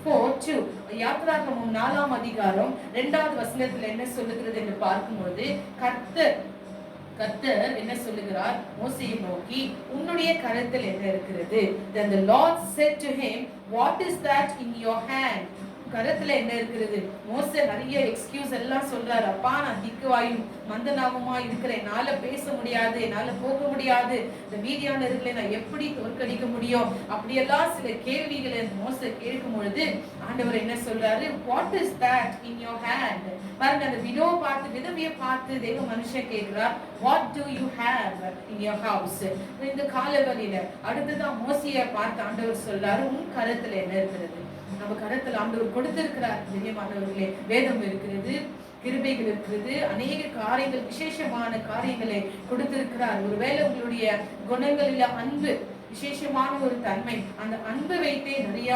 4:2 யாத்திராகமம் 4ஆம் அதிகாரம் 2வது வசனத்துல என்ன சொல்லுகிறது என்று பார்க்கும்போது கர்த்தர் என்ன சொல்லுகிறார்? மோசேயை நோக்கி, உன்னுடைய கரத்தில் என்ன இருக்கிறது? Then the Lord said to him, what is that in your hand? கரத்துல என்ன இருக்கிறது? மோசே நிறைய எக்ஸ்கியூஸ் எல்லாம் சொல்றாரு. அப்பா, நான் திக்குவாயும் மந்தநாமமா இருக்கிறேன், என்னால பேச முடியாது, என்னால போக முடியாது, இந்த மீதியானவர்களை நான் எப்படி தோற்கடிக்க முடியும்? அப்படியெல்லாம் சில கேள்விகளை மோசே கேட்கும் பொழுது ஆண்டவர் என்ன சொல்றாரு? What is that in your hand? பாருங்க, அந்த விதவையை பார்த்து தேவ மனுஷன் கேட்கிறார், what to you have in your house? இந்த காலவெளியில அடுத்ததான் மோசையை பார்த்து ஆண்டவர் சொல்றாரு, உன் கரத்துல என்ன இருக்கிறது? நம்ம கரத்துல ஆண்டவர் கொடுத்திருக்கிறார். பிரியமானவர்களே, வேதம் இருக்கிறது, கிருபைகள் இருக்கிறது, அநேக காரியங்கள், விசேஷமான காரியங்களை கொடுத்திருக்கிறார். ஒருவேளை உங்களுடைய குணங்களில அன்பு விசேஷமான ஒரு தன்மை, அந்த அன்பு வைத்தே நிறைய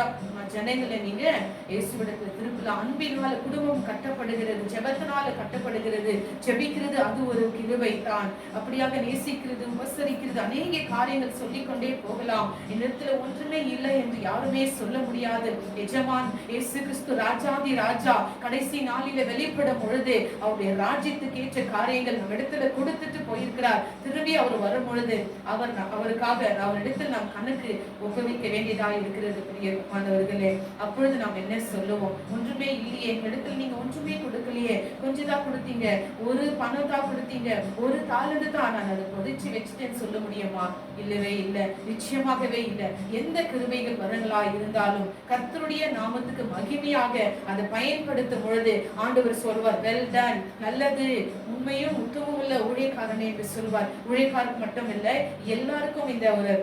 ஜனங்களை நீங்க இயேசுவிடத்துல திருப்பலாம். அன்பினால குடும்பம் கட்டப்படுகிறது, ஜெபத்தினால கட்டப்படுகிறது. ஜெபிக்கிறது அது ஒரு கிருபை தான். அப்படியாக நேசிக்கிறது, உபசரிக்கிறது, அநேக காரியங்கள் சொல்லிக்கொண்டே போகலாம். என்னிடத்துல ஒன்றுமே இல்லை என்று யாருமே சொல்ல முடியாது. எஜமான் இயேசு கிறிஸ்து ராஜாதி ராஜா கடைசி நாளில வெளிப்படும் பொழுது அவருடைய ராஜ்யத்துக்கு ஏற்ற காரியங்கள் நம்ம இடத்துல கொடுத்துட்டு போயிருக்கிறார். திரும்பி அவர் வரும் பொழுது அவருக்காக அவரிடத்தில் நாம் கணக்கு ஒப்புவிக்க வேண்டியதா இருக்கிறது. பிரியமானவர்களே, அப்பொழுது நாம் என்ன சொல்லுவோம்? ஒன்றுமே இல்லையே, இடத்துல நீங்க ஒன்றுமே கொடுக்கலையே, கொஞ்சம் தான் கொடுத்தீங்க, ஒரு பணம் தான் கொடுத்தீங்க, ஒரு தாளந்து தான், நான் அதை பொதிச்சு வச்சுட்டேன்னு சொல்ல முடியுமா? இல்லவே இல்லை, நிச்சயமாகவே இல்லை. எந்த கிருபைகள் வரங்களா இருந்தாலும் கர்த்தருடைய நாமத்துக்கு மகிமையாக அதை பயன்படுத்தும் பொழுது ஆண்டவர் சொல்வார், வெல் டன், நல்லது, உண்மையும் உத்தமும் உள்ள ஊழியக்காரனே என்று சொல்வார். ஊழியக்காரன் மட்டும் இல்லை, எல்லாருக்கும் இந்த ஒரு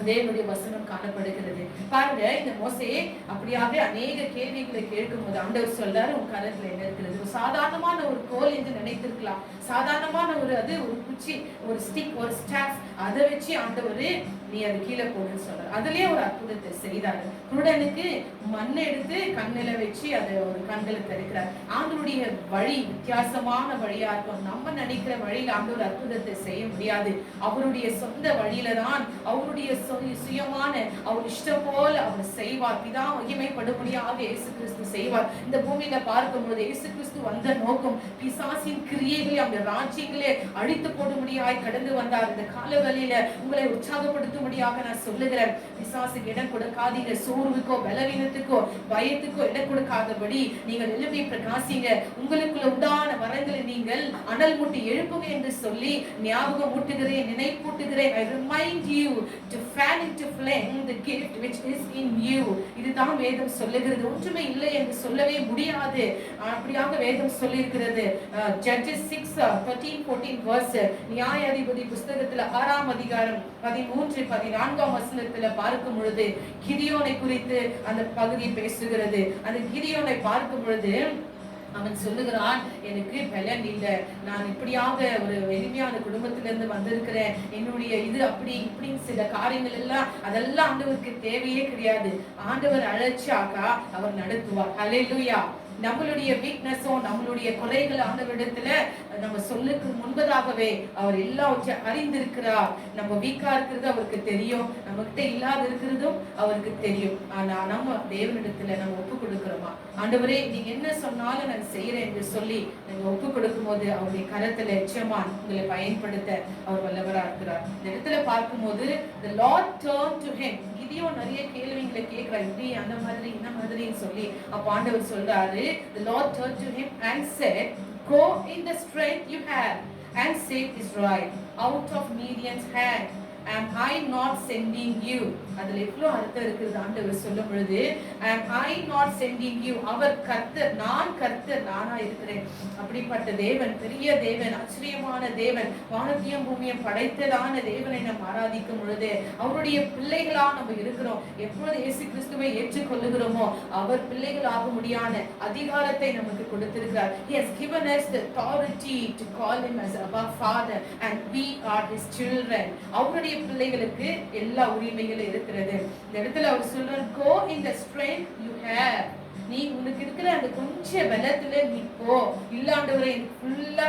தேவனுடைய வசனம் காணப்படுகிறது. பாருங்க, இந்த மோசே அப்படியாக அநேக கேள்விகளை கேட்கும் போது ஆண்டவர் சொல்றாரு, உன் கரத்துல என்ன இருக்கிறது? ஒரு சாதாரணமான ஒரு கோல் என்று நினைத்திருக்கலாம், சாதாரணமான ஒரு குச்சி, ஒரு ஸ்டிக், ஒரு ஸ்டாஃப், அதை வச்சு ஆண்டவர் நீ அது கீழே போடுன்னு சொல்றாரு. அதுலயே ஒரு அற்புதத்தை செய்தாரு. குருடனுக்கு மண்ணை எடுத்து கண்ணில வச்சு அதை ஒரு கண்களை திறக்கிறார். ஆண்டவருடைய வழி வித்தியாசமான வழியா இருக்கும். நம்ம நினைக்கிற வழியில ஆண்டவர் அற்புதத்தை செய்ய முடியாது. அவருடைய சொந்த வழியில தான், அவருடைய சுயமான அவர் இஷ்டம் போல அவர் செய்வார். பிதா மகிமைப்படும்படியாக இயேசு கிறிஸ்து செய்வார். இந்த பூமியில பார்க்கும்போது இயேசு கிறிஸ்து வந்த நோக்கம் பிசாசின் கிரியைகளை அந்த ராஜ்யங்களே அழித்து போடும்படியாய் கடந்து வந்தார். இந்த காலவெளியில உங்களை உற்சாகப்படுத்தும்படியாக நான் சொல்லுகிறேன், பிசாசுக்கு இடம் கொடுக்காதீங்க. சோர்வுக்கோ பலவீனத்துக்கோ பயத்துக்கோ இடம் கொடுக்காதபடி நீங்கள் எழுப்பி பிரகாசிங்க. உங்களுக்குள்ள உண்டான வரங்களை நீங்கள் அனல் மூட்டி எழுப்புங்க என்று சொல்லி ஞாபகம் ஊட்டுகிறேன், நினைப்பூட்டுகிறேன். I remind you to fan into flame the gift which is in you. இதுதான் வேதம் சொல்லுகிறது. ஒன்றுமே இல்லை என்று சொல்லவே முடியாது. அப்படியாக வேதம் சொல்லியிருக்கிறது. Judges 6:13-14 verse, நியாயாதிபதி புத்தகத்துல 6 6ஆம் அதிகாரம் 13, 14ஆம் வசனத்துல பார்க்கும் பொழுது கிதியோனை குறித்து அந்த பகுதி பேசுகிறது. அந்த கிதியோனை பார்க்கும் பொழுது அவன் சொல்லுகிறான், எனக்கு பலன் இல்லை, நான் இப்படியாக ஒரு எளிமையான குடும்பத்திலிருந்து வந்திருக்கிறேன், என்னுடைய இது அப்படி இப்படின்னு சில காரியங்கள் எல்லாம் அதெல்லாம் ஆண்டவருக்கு தேவையே கிடையாது. ஆண்டவர் அழைச்சாக்கா அவர் நடத்துவார். ஹல்லேலூயா. நம்மளுடைய வீக்னஸோ நம்மளுடைய குறைகள் ஆண்டவரிடத்துல நம்ம சொல்லுக்கு முன்பதாகவே அவர் எல்லாவற்றையும் அறிந்திருக்கிறார். நம்ம வீக்கா இருக்கிறது அவருக்கு தெரியும், நம்ம கிட்ட இல்லாத இருக்கிறதும் அவருக்கு தெரியும். ஆனா நம்ம தேவனிடத்துல நம்ம ஒப்பு கொடுக்கிறோமா? ஆண்டவரே நீங்க என்ன சொன்னாலும் நான் செய்யறேன் என்று சொல்லி நீங்க ஒப்பு கொடுக்கும் போது அவருடைய கரத்துல நிச்சயமா உங்களை பயன்படுத்த அவர் வல்லவரா இருக்கிறார். இந்த இடத்துல பார்க்கும்போது the Lord turned to him. Gideon நிறைய கேள்விகளை கேட்கிறார், இப்படி அந்த மாதிரி இந்த மாதிரின்னு சொல்லி. அப்ப ஆண்டவர் சொல்றாரு, the Lord turned to him and said, go in the strength you have and save Israel out of Midian's hand. Am I not sending you? அதுல எவ்வளவு அர்த்தம் இருக்குது. ஆண்டவர் சொல்லும் பொழுது am I not sending you, அவர் கர்த்தர், நான் கர்த்தர், நானா இருக்கிறேன். அப்படிப்பட்ட தேவன், பெரிய தேவன், ஆச்சரியமான தேவன், வானத்தையும் பூமியும் படைத்ததான தேவனை நாம் ஆராதிக்கும் பொழுது அவருடைய பிள்ளைகளா நம்ம இருக்கிறோம். எப்பொழுது இயேசு கிறிஸ்துவை ஏற்றுக்கொள்ளுகிறோமோ அவர் பிள்ளைகள் ஆக முடியான அதிகாரத்தை நமக்கு கொடுத்திருக்கிறார். He has given us the authority to call him as our father and we are his children. அவருடைய பிள்ளைகளுக்கு எல்லா உரிமைகளும் இருக்கிறது. இந்த இடத்துல அவர் சொல்றார், go in the strength you have. நீ உனக்கு இருக்கிற அந்த கொஞ்சம் பலத்துல நீ போ. இல்லாண்டவரை எனக்கு ஃபுல்லா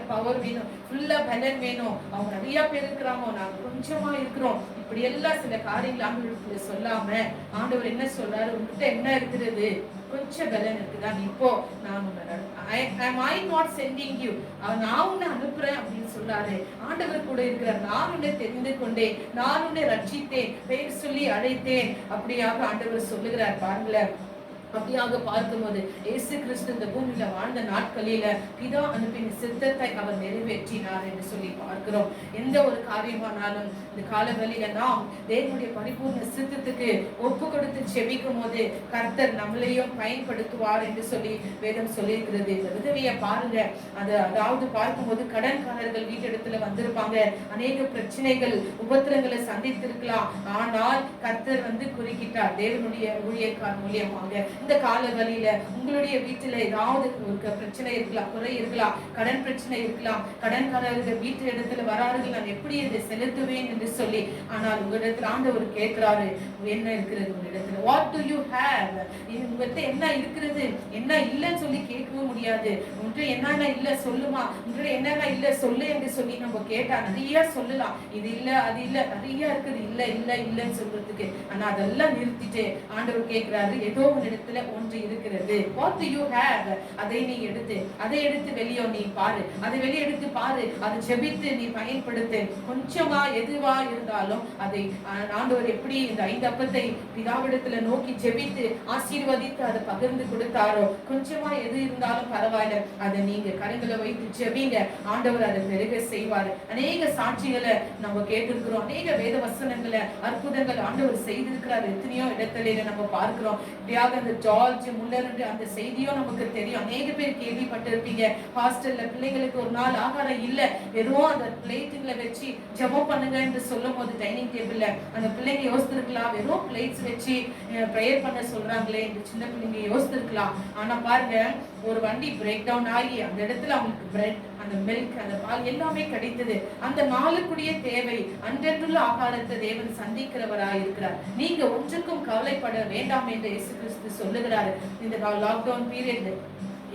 பவர் வேணும், ஃபுல்லா பலன் வேணும். அவங்க நிறைய பேர் இருக்கிறாங்க, நாங்க கொஞ்சமா இருக்கிறோம், இப்படி எல்லாம் சில காரியங்கள் ஆண்டவருக்கு சொல்லாம ஆண்டவர் என்ன சொல்றாரு, உங்ககிட்ட என்ன இருக்கிறது, கொஞ்சம் பலன் இருக்குதா, நீ போ, நான் I not sending you, நான் உன்னை அனுப்புறேன் அப்படின்னு சொல்றாரு. ஆண்டவர் கூட இருக்கிறார். நான் உன்னை தெரிந்து கொண்டேன், நான் உன்னை ரட்சித்தேன், பெயர் சொல்லி அழைத்தேன், அப்படியாக ஆண்டவர் சொல்லுகிறார். பாருங்களேன், அப்படியாக பார்க்கும்போது இயேசு கிறிஸ்து இந்த பூமியில வாழ்ந்த நாட்களில பிதா அனுப்பின சித்தத்தை அவர் நிறைவேற்றினார் என்று சொல்லி பார்க்கிறோம். எந்த ஒரு காரியமானாலும் இந்த காலவெளியில நாம் தேவனுடைய பரிபூர்ண சித்தத்துக்கு ஒப்பு கொடுத்து செபிக்கும் போது கர்த்தர் நம்மளையும் பயன்படுத்துவார் என்று சொல்லி வேதம் சொல்லியிருக்கிறது. இந்த விதவைய பாருங்க, அதாவது பார்க்கும்போது கடன்காரர்கள் வீட்டிடத்துல வந்திருப்பாங்க, அநேக பிரச்சனைகள் உபத்திரங்களை சந்தித்திருக்கலாம். ஆனால் கர்த்தர் குறுக்கிட்டார் தேவனுடைய ஊழியக்கார் மூலியமாக. இந்த காலவெளியில உங்களுடைய வீட்டுல ஏதாவது ஒரு பிரச்சனை இருக்கலாம், குறை இருக்கலாம், கடன் பிரச்சனை இருக்கலாம், கடன்காரர்கள் வீட்டு இடத்துல வரார்கள், நான் எப்படி இதை செலுத்துவேன் என்று சொல்லி. ஆனால் உங்களிடத்துல ஆண்டவர் கேட்கிறாரு, என்ன இருக்கிறது உங்களிடத்துல, வாட் டு யூ ஹேவ், உங்கள்கிட்ட என்ன இருக்கிறது, என்ன இல்லைன்னு சொல்லி கேட்கவும் முடியாது. உங்கள்கிட்ட என்னென்ன இல்ல சொல்லுமா, உங்கள்கிட்ட என்னென்ன இல்ல சொல்லு என்று சொல்லி நம்ம கேட்டா நிறைய சொல்லலாம், இது இல்ல அது இல்ல, நிறைய இருக்குது இல்ல இல்ல இல்லன்னு சொல்றதுக்கு. ஆனா அதெல்லாம் நிறுத்திட்டு ஆண்டவர் கேட்கிறாரு, ஏதோ ஒரு இடத்துல ஒன்று இருக்கிறது, what do you have, அதை நீ அதை எடுத்து வெளியே நீ பாரு, அதை வெளியே எடுத்து பாரு, அதை ஜெபித்து நீ பயன்படுத்து. கொஞ்சமா எதுவா இருந்தாலும் அதை ஆண்டவர் எப்படி இந்த 5 அப்பத்தை பிதாவிடத்துல நோக்கி ஜெபித்து ஆசீர்வதித்து அதை பகிர்ந்து கொடுத்தாரோ, கொஞ்சமா எது இருந்தாலும் பரவாயில்ல, அதை நீங்க கரங்களை வைத்து ஜெபிங்க, ஆண்டவர் அதை பெருக செய்வார். அநேக சாட்சிகளை நம்ம கேட்டிருக்கிறோம், அநேக வேத வசனங்களை அற்புதங்கள் ஆண்டவர் செய்திருக்கிறார். எத்தனையோ இடத்துல நம்ம பார்க்கிறோம். இப்படியாக அந்த ஜார்ஜ் முல்லர் அந்த செய்தியும் நமக்கு தெரியும். அநேக பேர் கேள்விப்பட்டிருப்பீங்க. ஹாஸ்டல்ல பிள்ளைங்களுக்கு ஒரு நாள் ஆகாரம் இல்ல, வெறும் அந்த பிளேட்டுகளை வச்சு ஜெபம் பண்ணுங்க என்று சொல்லும் போது டைனிங் டேபிள்ல அந்த பிள்ளைங்க யோசித்திருக்கலாம், வெறும் பிளேட்ஸ் வச்சு ப்ரேயர் பண்ண சொல்றாங்களே என்று சின்ன பிள்ளைங்க யோசித்திருக்கலாம். ஆனா பாருங்க, ஒரு வண்டி பிரேக் டவுன் ஆகி அந்த இடத்துல அவங்களுக்கு பிரெட், அந்த மில்க், அந்த பால் எல்லாமே கிடைத்தது. அந்த நாளுக்குரிய தேவை அன்றன்றுள்ள ஆகாரத்தை தேவன் சந்திக்கிறவராய் இருக்கிறார். நீங்க ஒன்றுக்கும் கவலைப்பட வேண்டாம் என்று இயேசு கிறிஸ்து சொல்லுகிறாரு. இந்த லாக்டவுன் பீரியட்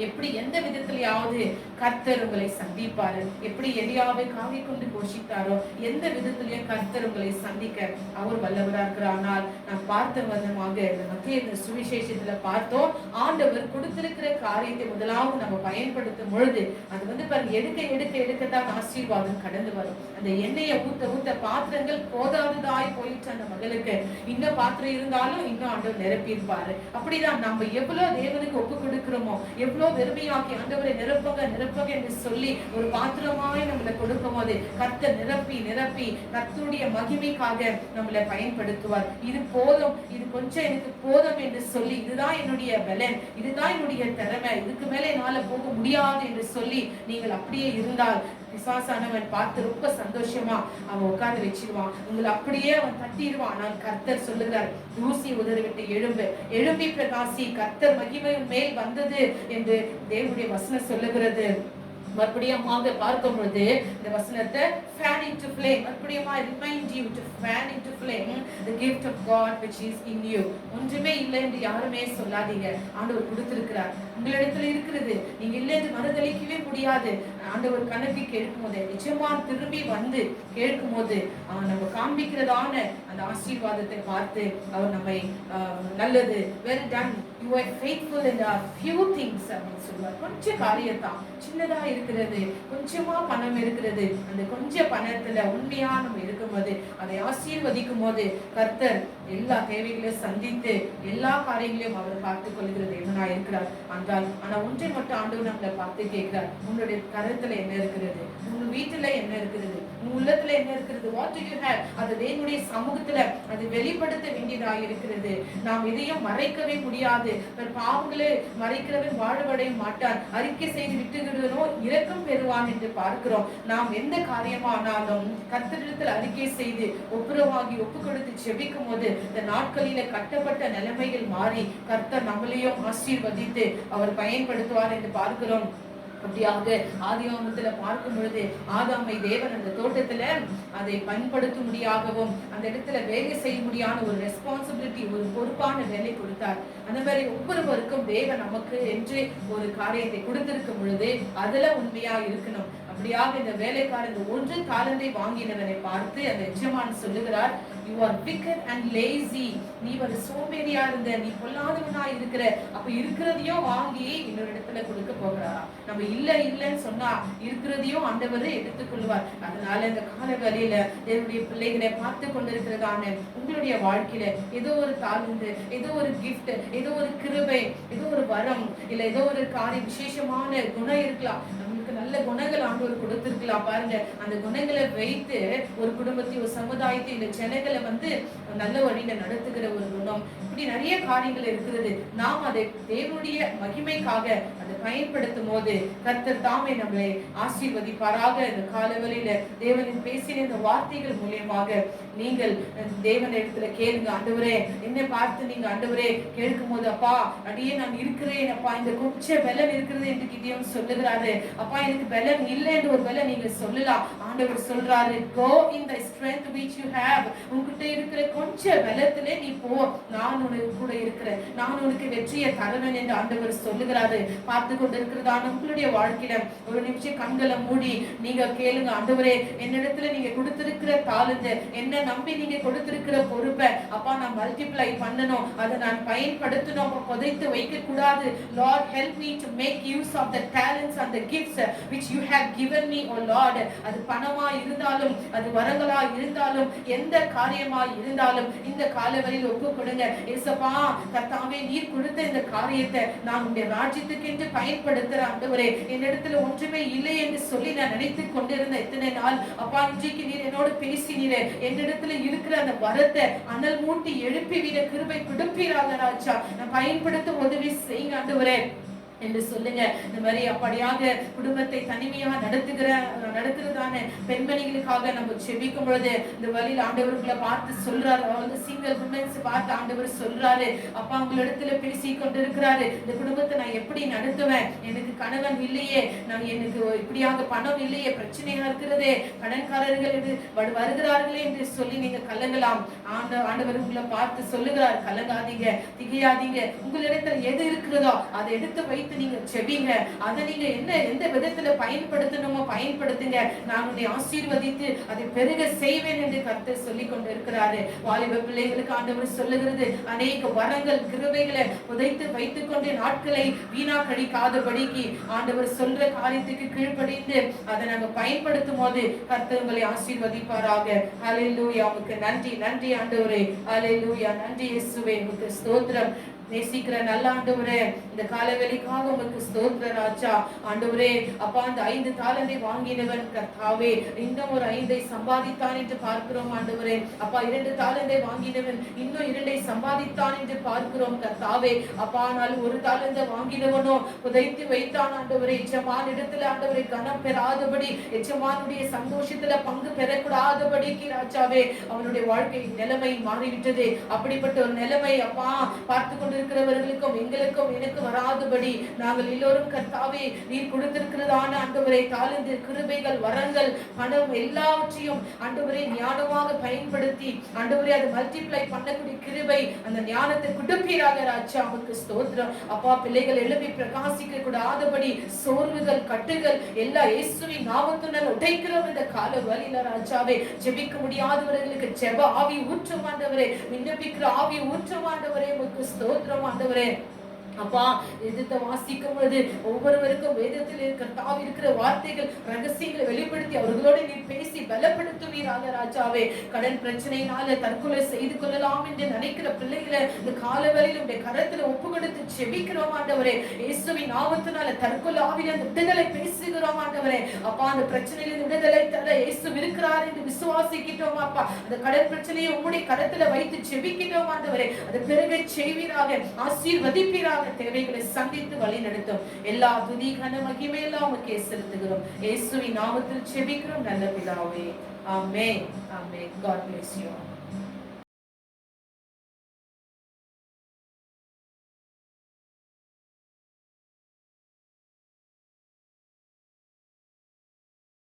எப்படி எந்த விதத்திலேயாவது கர்த்தர் உங்களை சந்திப்பாரு, எப்படி எலியாவை காவி கொண்டு போஷித்தாரோ எந்த விதத்திலேயும் கர்த்தர் உங்களை சந்திக்க அவர் வல்லவரா இருக்கிறார். ஆனால் நான் பார்த்த விதமாக இந்த மத்திய சுவிசேஷத்துல பார்த்தோம், ஆண்டவர் கொடுத்திருக்கிற காரியத்தை முதலாவது நம்ம பயன்படுத்தும் பொழுது அது பாருங்க, எடுக்க எடுக்க எடுக்கத்தான் ஆசீர்வாதம் கடந்து வரும். அந்த எண்ணெயை ஊத்த ஊத்த பாத்திரங்கள் போதாததாய் போயிட்டு அந்த மகளுக்கு இன்னும் பாத்திரம் இருந்தாலும் இன்னும் ஆண்டவர் நிரப்பியிருப்பாரு. அப்படிதான் நம்ம எவ்வளவு தேவனுக்கு ஒப்பு கொடுக்கிறோமோ, எவ்வளவு வெறுமையாக்கி ஆண்டவரை நிரப்பங்க நிரப்பங்க என்று சொல்லி ஒரு பாத்திரமாய் நம்மளை கொடுக்கும் போது கர்த்தர் நிரப்பி நிரப்பி கர்த்தருடைய மகிமைக்காக நம்மளை பயன்படுத்துவார். இது போதும், இது கொஞ்சம் எனக்கு போதும் என்று சொல்லி, இதுதான் என்னுடைய பலன், இதுதான் என்னுடைய திறமை, இதுக்கு மேல என்னால போக முடியாது என்று சொல்லி நீங்கள் அப்படியே இருந்தால் பிசாசானவன் பார்த்து ரொம்ப சந்தோஷமா அவன் உட்கார்ந்து வச்சிருவான். உங்களை அப்படியே அவன் தட்டிடுவான். ஆனால் கர்த்தர் சொல்லுகிறார், தூசி உதறிவிட்டு எழும்பு, எழும்பி பிரகாசி, கர்த்தர் மகிமையின் மேல் வந்தது என்று தேவனுடைய வசனம் சொல்லுகிறது. மறுபடியுமாக பார்க்கும் பொழுது இந்த வசனத்தை fan into flame, மறுபடியுமா remind you to fan into flame the gift of God which is in you. ஒன்றுமே இல்லை என்று யாருமே சொல்லாதீங்க. ஆண்டவர் கொடுத்திருக்கிறார், உங்களிடத்துல இருக்கிறது. நீங்க இல்லை என்று மறுதளிக்கவே முடியாது. ஆண்டவர் கணக்கு கேட்கும் போது, நிச்சயமா திரும்பி வந்து கேட்கும் போது நம்ம காண்பிக்கிறதான அந்த ஆசீர்வாதத்தை பார்த்து அவர் நம்மை நல்லது, well done, you are faithful in a few things அப்படின்னு சொல்லுவார். கொஞ்சம் காரியத்தான், சின்னதா இருக்கிறது, கொஞ்சமா பணம் இருக்கிறது, அந்த கொஞ்ச பணத்துல உண்மையா நம்ம இருக்கும்போது, அதை ஆசீர்வதிக்கும் போது கர்த்தர் எல்லா தேவைகளையும் சந்தித்து எல்லா காரியங்களையும் அவர் பார்த்துக் கொள்கிறது தேவனா இருக்கிறார். ஆனா ஒன்றை மட்டும் ஆண்டவர் நம்மளை பார்த்து கேட்கிறார், உன்னுடைய கருத்துல என்ன இருக்கிறது, உங்க வீட்டுல என்ன இருக்கிறது, உங்க உள்ளத்துல என்ன இருக்கிறது, வாட் டு யூ ஹேவ். அது தேவனுடைய சமூகத்துல அது வெளிப்படுத்த வேண்டியதாக இருக்கிறது. நாம் இதையும் மறைக்கவே முடியாது. பாவங்களே மறைக்கிறவன் வாழ்வடைய மாட்டான், அறிக்கை செய்து விட்டுவிடுவனோ இரக்கம் பெறுவான் என்று பார்க்கிறோம். நாம் எந்த காரியமானாலும் கர்த்தரிடத்தில் அறிக்கை செய்து ஒப்புரவாகி ஒப்பு கொடுத்து செபிக்கும் போது இந்த நாட்களில கட்டப்பட்ட நிலைமைகள் மாறி கர்த்தர் நம்மளையும் ஆசீர்வதித்து அவர் பயன்படுத்துவார் என்று பார்க்கிறோம். அப்படியாக ஆதியாகமத்துல பார்க்கும் பொழுது ஆதாமை தேவன் அந்த தோட்டத்துல அதை பயன்படுத்தும்படியாகவும் அந்த இடத்துல வேலை செய்ய முடியாத ஒரு ரெஸ்பான்சிபிலிட்டி, ஒரு பொறுப்பான வேலை கொடுத்தார். அந்த மாதிரி ஒவ்வொருவருக்கும் தேவன் நமக்கு என்று ஒரு காரியத்தை கொடுத்திருக்கும் பொழுது அதுல உண்மையா இருக்கணும். அப்படியாக இந்த வேலைக்காரன் இந்த 1 தாலந்தை வாங்கினவனை பார்த்து அந்த எஜமான் சொல்லுகிறார், you are wicked and lazy. நீ ஒரு சோம்பேறியா இருந்த, நீ பொல்லாதவனா இருக்கிற, அப்ப இருக்கிறதையும் வாங்கி இன்னொரு இடத்துல கொடுக்க போகிறாரா? நம்ம இல்லைன்னு சொன்னா இருக்கிறதையும் ஆண்டவர் எடுத்துக்கொள்வார். அதனால இந்த கால வேளையில தேவனுடைய பிள்ளைகளை பார்த்து கொண்டிருக்கிறதான உங்களுடைய வாழ்க்கையில ஏதோ ஒரு தாழ்ந்து, ஏதோ ஒரு கிஃப்ட், ஏதோ ஒரு கிருபை, ஏதோ ஒரு வரம், இல்ல ஏதோ ஒரு காரிய விசேஷமான குணம் இருக்கலாம். நல்ல குணங்கள் ஆண்டவர் கொடுத்திருக்கலாம். பாருங்க, அந்த குணங்களை வைத்து ஒரு குடும்பத்தை, ஒரு சமுதாயத்தை, இந்த ஜனங்களை நல்ல வழியில நடத்துகிற ஒரு குணம், இப்படி நிறைய காரியங்கள் இருக்கிறது. நாம் அதை தேவனுடைய மகிமைக்காக அதை பயன்படுத்தும் போது கர்த்தர் தாமே நம்மளை ஆசீர்வதிப்பாராக. இந்த காலவெளியில தேவனின் பேசின இந்த வார்த்தைகள் மூலியமாக நீங்கள் தேவன் இடத்துல கேளுங்க. ஆண்டவரே, என்னை பார்த்து நீங்க ஆண்டவரே கேட்கும் போது, அப்பா அடியே நான் இருக்கிறேன் அப்பா, இந்த கொஞ்சம் பலன் இருக்கிறது என்று கிதியோன் சொல்லுகிறாரு. அப்பா எனக்கு பலன் இல்லை என்று ஒரு வேளை நீங்க சொல்லலாம். ஆண்டவர் சொல்றாரு, go in the strength which you have. உன்கிட்ட இருக்கிற கொஞ்சம் பலத்திலே நீ போ, நான் உனக்கு கூட இருக்கிறேன், நான் உனக்கு வெற்றியை தருவேன் என்று ஆண்டவர் சொல்லுகிறாரு. பார்த்து கொண்டு இருக்கிறதான உங்களுடைய வாழ்க்கையில ஒரு நிமிஷம் கண்களை மூடி நீங்க கேளுங்க. ஆண்டவரே, என்னிடத்துல நீங்க கொடுத்திருக்கிற தாளந்து, என்ன நம்பி நீங்க கொடுத்திருக்கிற பொறுப்பை அப்பா நான் மல்டிப்ளை பண்ணணும், அதை நான் பயன்படுத்தணும், புதைத்து வைக்க கூடாது. Lord, help me to make use of the talents and the gifts which you have given me, oh Lord. அது பணமா இருந்தாலும், அது வரங்களா இருந்தாலும், எந்த காரியமா இருந்தாலும் இந்த காலவரையில் ஒப்பு கொடுங்க. ஏசப்பா கர்த்தாவே, நீர் கொடுத்த இந்த காரியத்தை நான் உடைய ராஜ்யத்துக்கு என்று பயன்படுத்துற ஆண்டவரே, என்னிடத்துல ஒன்றுமே இல்லை என்று சொல்லி நான் நினைத்துக் கொண்டிருந்த இத்தனை நாள் அப்பா, இன்றைக்கு நீர் என்னோடு பேசினீரே, என்னிடத்துல இருக்கிற அந்த வரத்தை அனல் மூட்டி எழுப்பி விட கிருபை கொடுப்பீராக ராஜா, நான் பயன்படுத்த உதவி செய்யுங்க ஆண்டவரே என்று சொல்லுங்க. இந்த மாதிரி அப்படியாக குடும்பத்தை தனிமையா நடத்துகிறதான பெண்மணிகளுக்காக நம்ம செபிக்கும் பொழுது இந்த வழியில் ஆண்டவர்களை பார்த்து சொல்றாரு, சிங்கிள் விமன்ஸ் பார்த்து ஆண்டவர் சொல்றாரு, அப்பா உங்களிடத்துல பேசி கொண்டிருக்கிறாரு, இந்த குடும்பத்தை நான் எப்படி நடத்துவேன், எனக்கு கணவன் இல்லையே, நான் எனக்கு இப்படியாக பணம் இல்லையே, பிரச்சனையா இருக்கிறதே, கடன்காரர்கள் இது வருகிறார்களே என்று சொல்லி நீங்க கலங்கலாம். ஆண்டவர் உங்களை பார்த்து சொல்லுகிறார், கலங்காதீங்க, திகையாதீங்க, உங்களிடத்துல எது இருக்கிறதோ அதை எடுத்து வைத்து நீங்க செபிங்க, அதை நீங்க எந்த விதத்துல பயன்படுத்தணுமோ பயன்படுத்துங்க, நான் உன்னை ஆசீர்வதித்து அதை பெருக செய்வேன் என்று கர்த்தர் சொல்லிக் கொண்டு இருக்கிறாரு. வாலிப பிள்ளைகளுக்கு ஆண்டவர் சொல்லுகிறது, அநேக வரங்கள் கிருபைகளை புதைத்து வைத்துக் கொண்டு நாட்களை வீணா கழிக்காதபடிக்கு ஆண்டவர் சொல்ற காரியத்துக்கு கீழ்ப்படிந்து அதை நாங்க பயன்படுத்தும் போது கர்த்தர் உங்களை ஆசீர்வதிப்பாராக. ஹல்லேலூயா, உமக்கு நன்றி, நன்றி ஆண்டவரே, ஹல்லேலூயா, நன்றி இயேசுவே, உமக்கு ஸ்தோத்திரம். நேசிக்கிற நல்ல ஆண்டவரே, இந்த காலவெளிக்காக உமக்கு ஸ்தோத்திர ராஜா. ஆண்டவரே அப்பா, அந்த 5 தாலந்தை வாங்கினவன் கர்த்தாவே இன்னும் ஒரு 5ஐ சம்பாதித்தான் என்று பார்க்கிறோம் ஆண்டவரே. அப்பா, 2 தாலந்தை வாங்கினவன் இன்னும் 2ஐ சம்பாதித்தான் என்று பார்க்கிறோம் கர்த்தாவே. அப்பா, ஆனால் 1 தாலந்தை வாங்கினவனோ புதைத்து வைத்தான் ஆண்டவரே. எஜமான் இடத்துல ஆண்டவரை கனம் பெறாதபடி, எஜமானுடைய சந்தோஷத்துல பங்கு பெறக்கூடாதபடிக்கு ராஜாவே அவனுடைய வாழ்க்கை நிலைமை மாறிவிட்டது. அப்படிப்பட்ட ஒரு நிலைமை அப்பா பார்த்து கொண்டிருக்கிறவர்களுக்கும் எங்களுக்கும் எனக்கு வராதபடி நாங்கள் எல்லோரும் கர்த்தாவே நீர் கொடுத்திருக்கிறதான ஆண்டவரை தாளந்து கிருபைகள் வரங்கள் பணம் எல்லாவற்றையும் ஆண்டவரை ஞானமாக பயன்படுத்தி ஆண்டவரை அதை மல்டிப்ளை பண்ணக்கூடிய கிருபை அந்த ஞானத்தை கொடுப்பீராக ராஜா. அவருக்கு ஸ்தோத்திரம் அப்பா. பிள்ளைகள் எழுப்பி பிரகாசிக்க கூடாதபடி சோர்வுகள் கட்டுகள் எல்லா இயேசுவின் நாமத்தினால் உடைக்கிறோம் இந்த கால வழியில ராஜாவே. ஜெபிக்க முடியாதவர்களுக்கு ஜெப ஆவி ஊற்றும் ஆண்டவரே, விண்ணப்பிக்கிற ஆவி ஊற்றும் ஆண்டவரே. உமக்கு ஸ்தோத்திரம் ஆண்டவரே. அப்பா, வேதத்தை வாசிக்கும் பொழுது ஒவ்வொருவருக்கும் வேதத்தில் இருக்கிற வார்த்தைகள் ரகசியங்களை வெளிப்படுத்தி அவர்களோட நீ பேசி பலப்படுத்துவீராக ராஜாவே. கடன் பிரச்சனையினால தற்கொலை செய்து கொள்ளலாம் என்று நினைக்கிற பிள்ளைகளை இந்த காலவெளியில் உடைய கரத்துல ஒப்பு கொடுத்து செபிக்கிறோம் ஆண்டவரே. இயேசுவின் நாமத்தினால தற்கொலை ஆவியில அந்த விடுதலை பேசுகிறோம் ஆண்டவரே. அப்பா, அந்த பிரச்சனையிலிருந்து விடுதலை தர இயேசு இருக்கிறார் என்று விசுவாசிக்கிட்டோம் அப்பா. அந்த கடன் பிரச்சனையை உம்முடைய கரத்துல வைத்து செபிக்கிறோம் ஆண்டவரே. அது பெருக செய்வீராக, ஆசீர்வதிப்பீராக, தேவைகளை சந்தித்து வழி நடத்தும். எல்லா துதி கன மகிமை எல்லாம் உமக்கே செலுத்துகிறோம். இயேசுவின் நாமத்தில் ஜெபிக்கிறோம் நல்ல பிதாவே. ஆமென். ஆமென். God bless you all.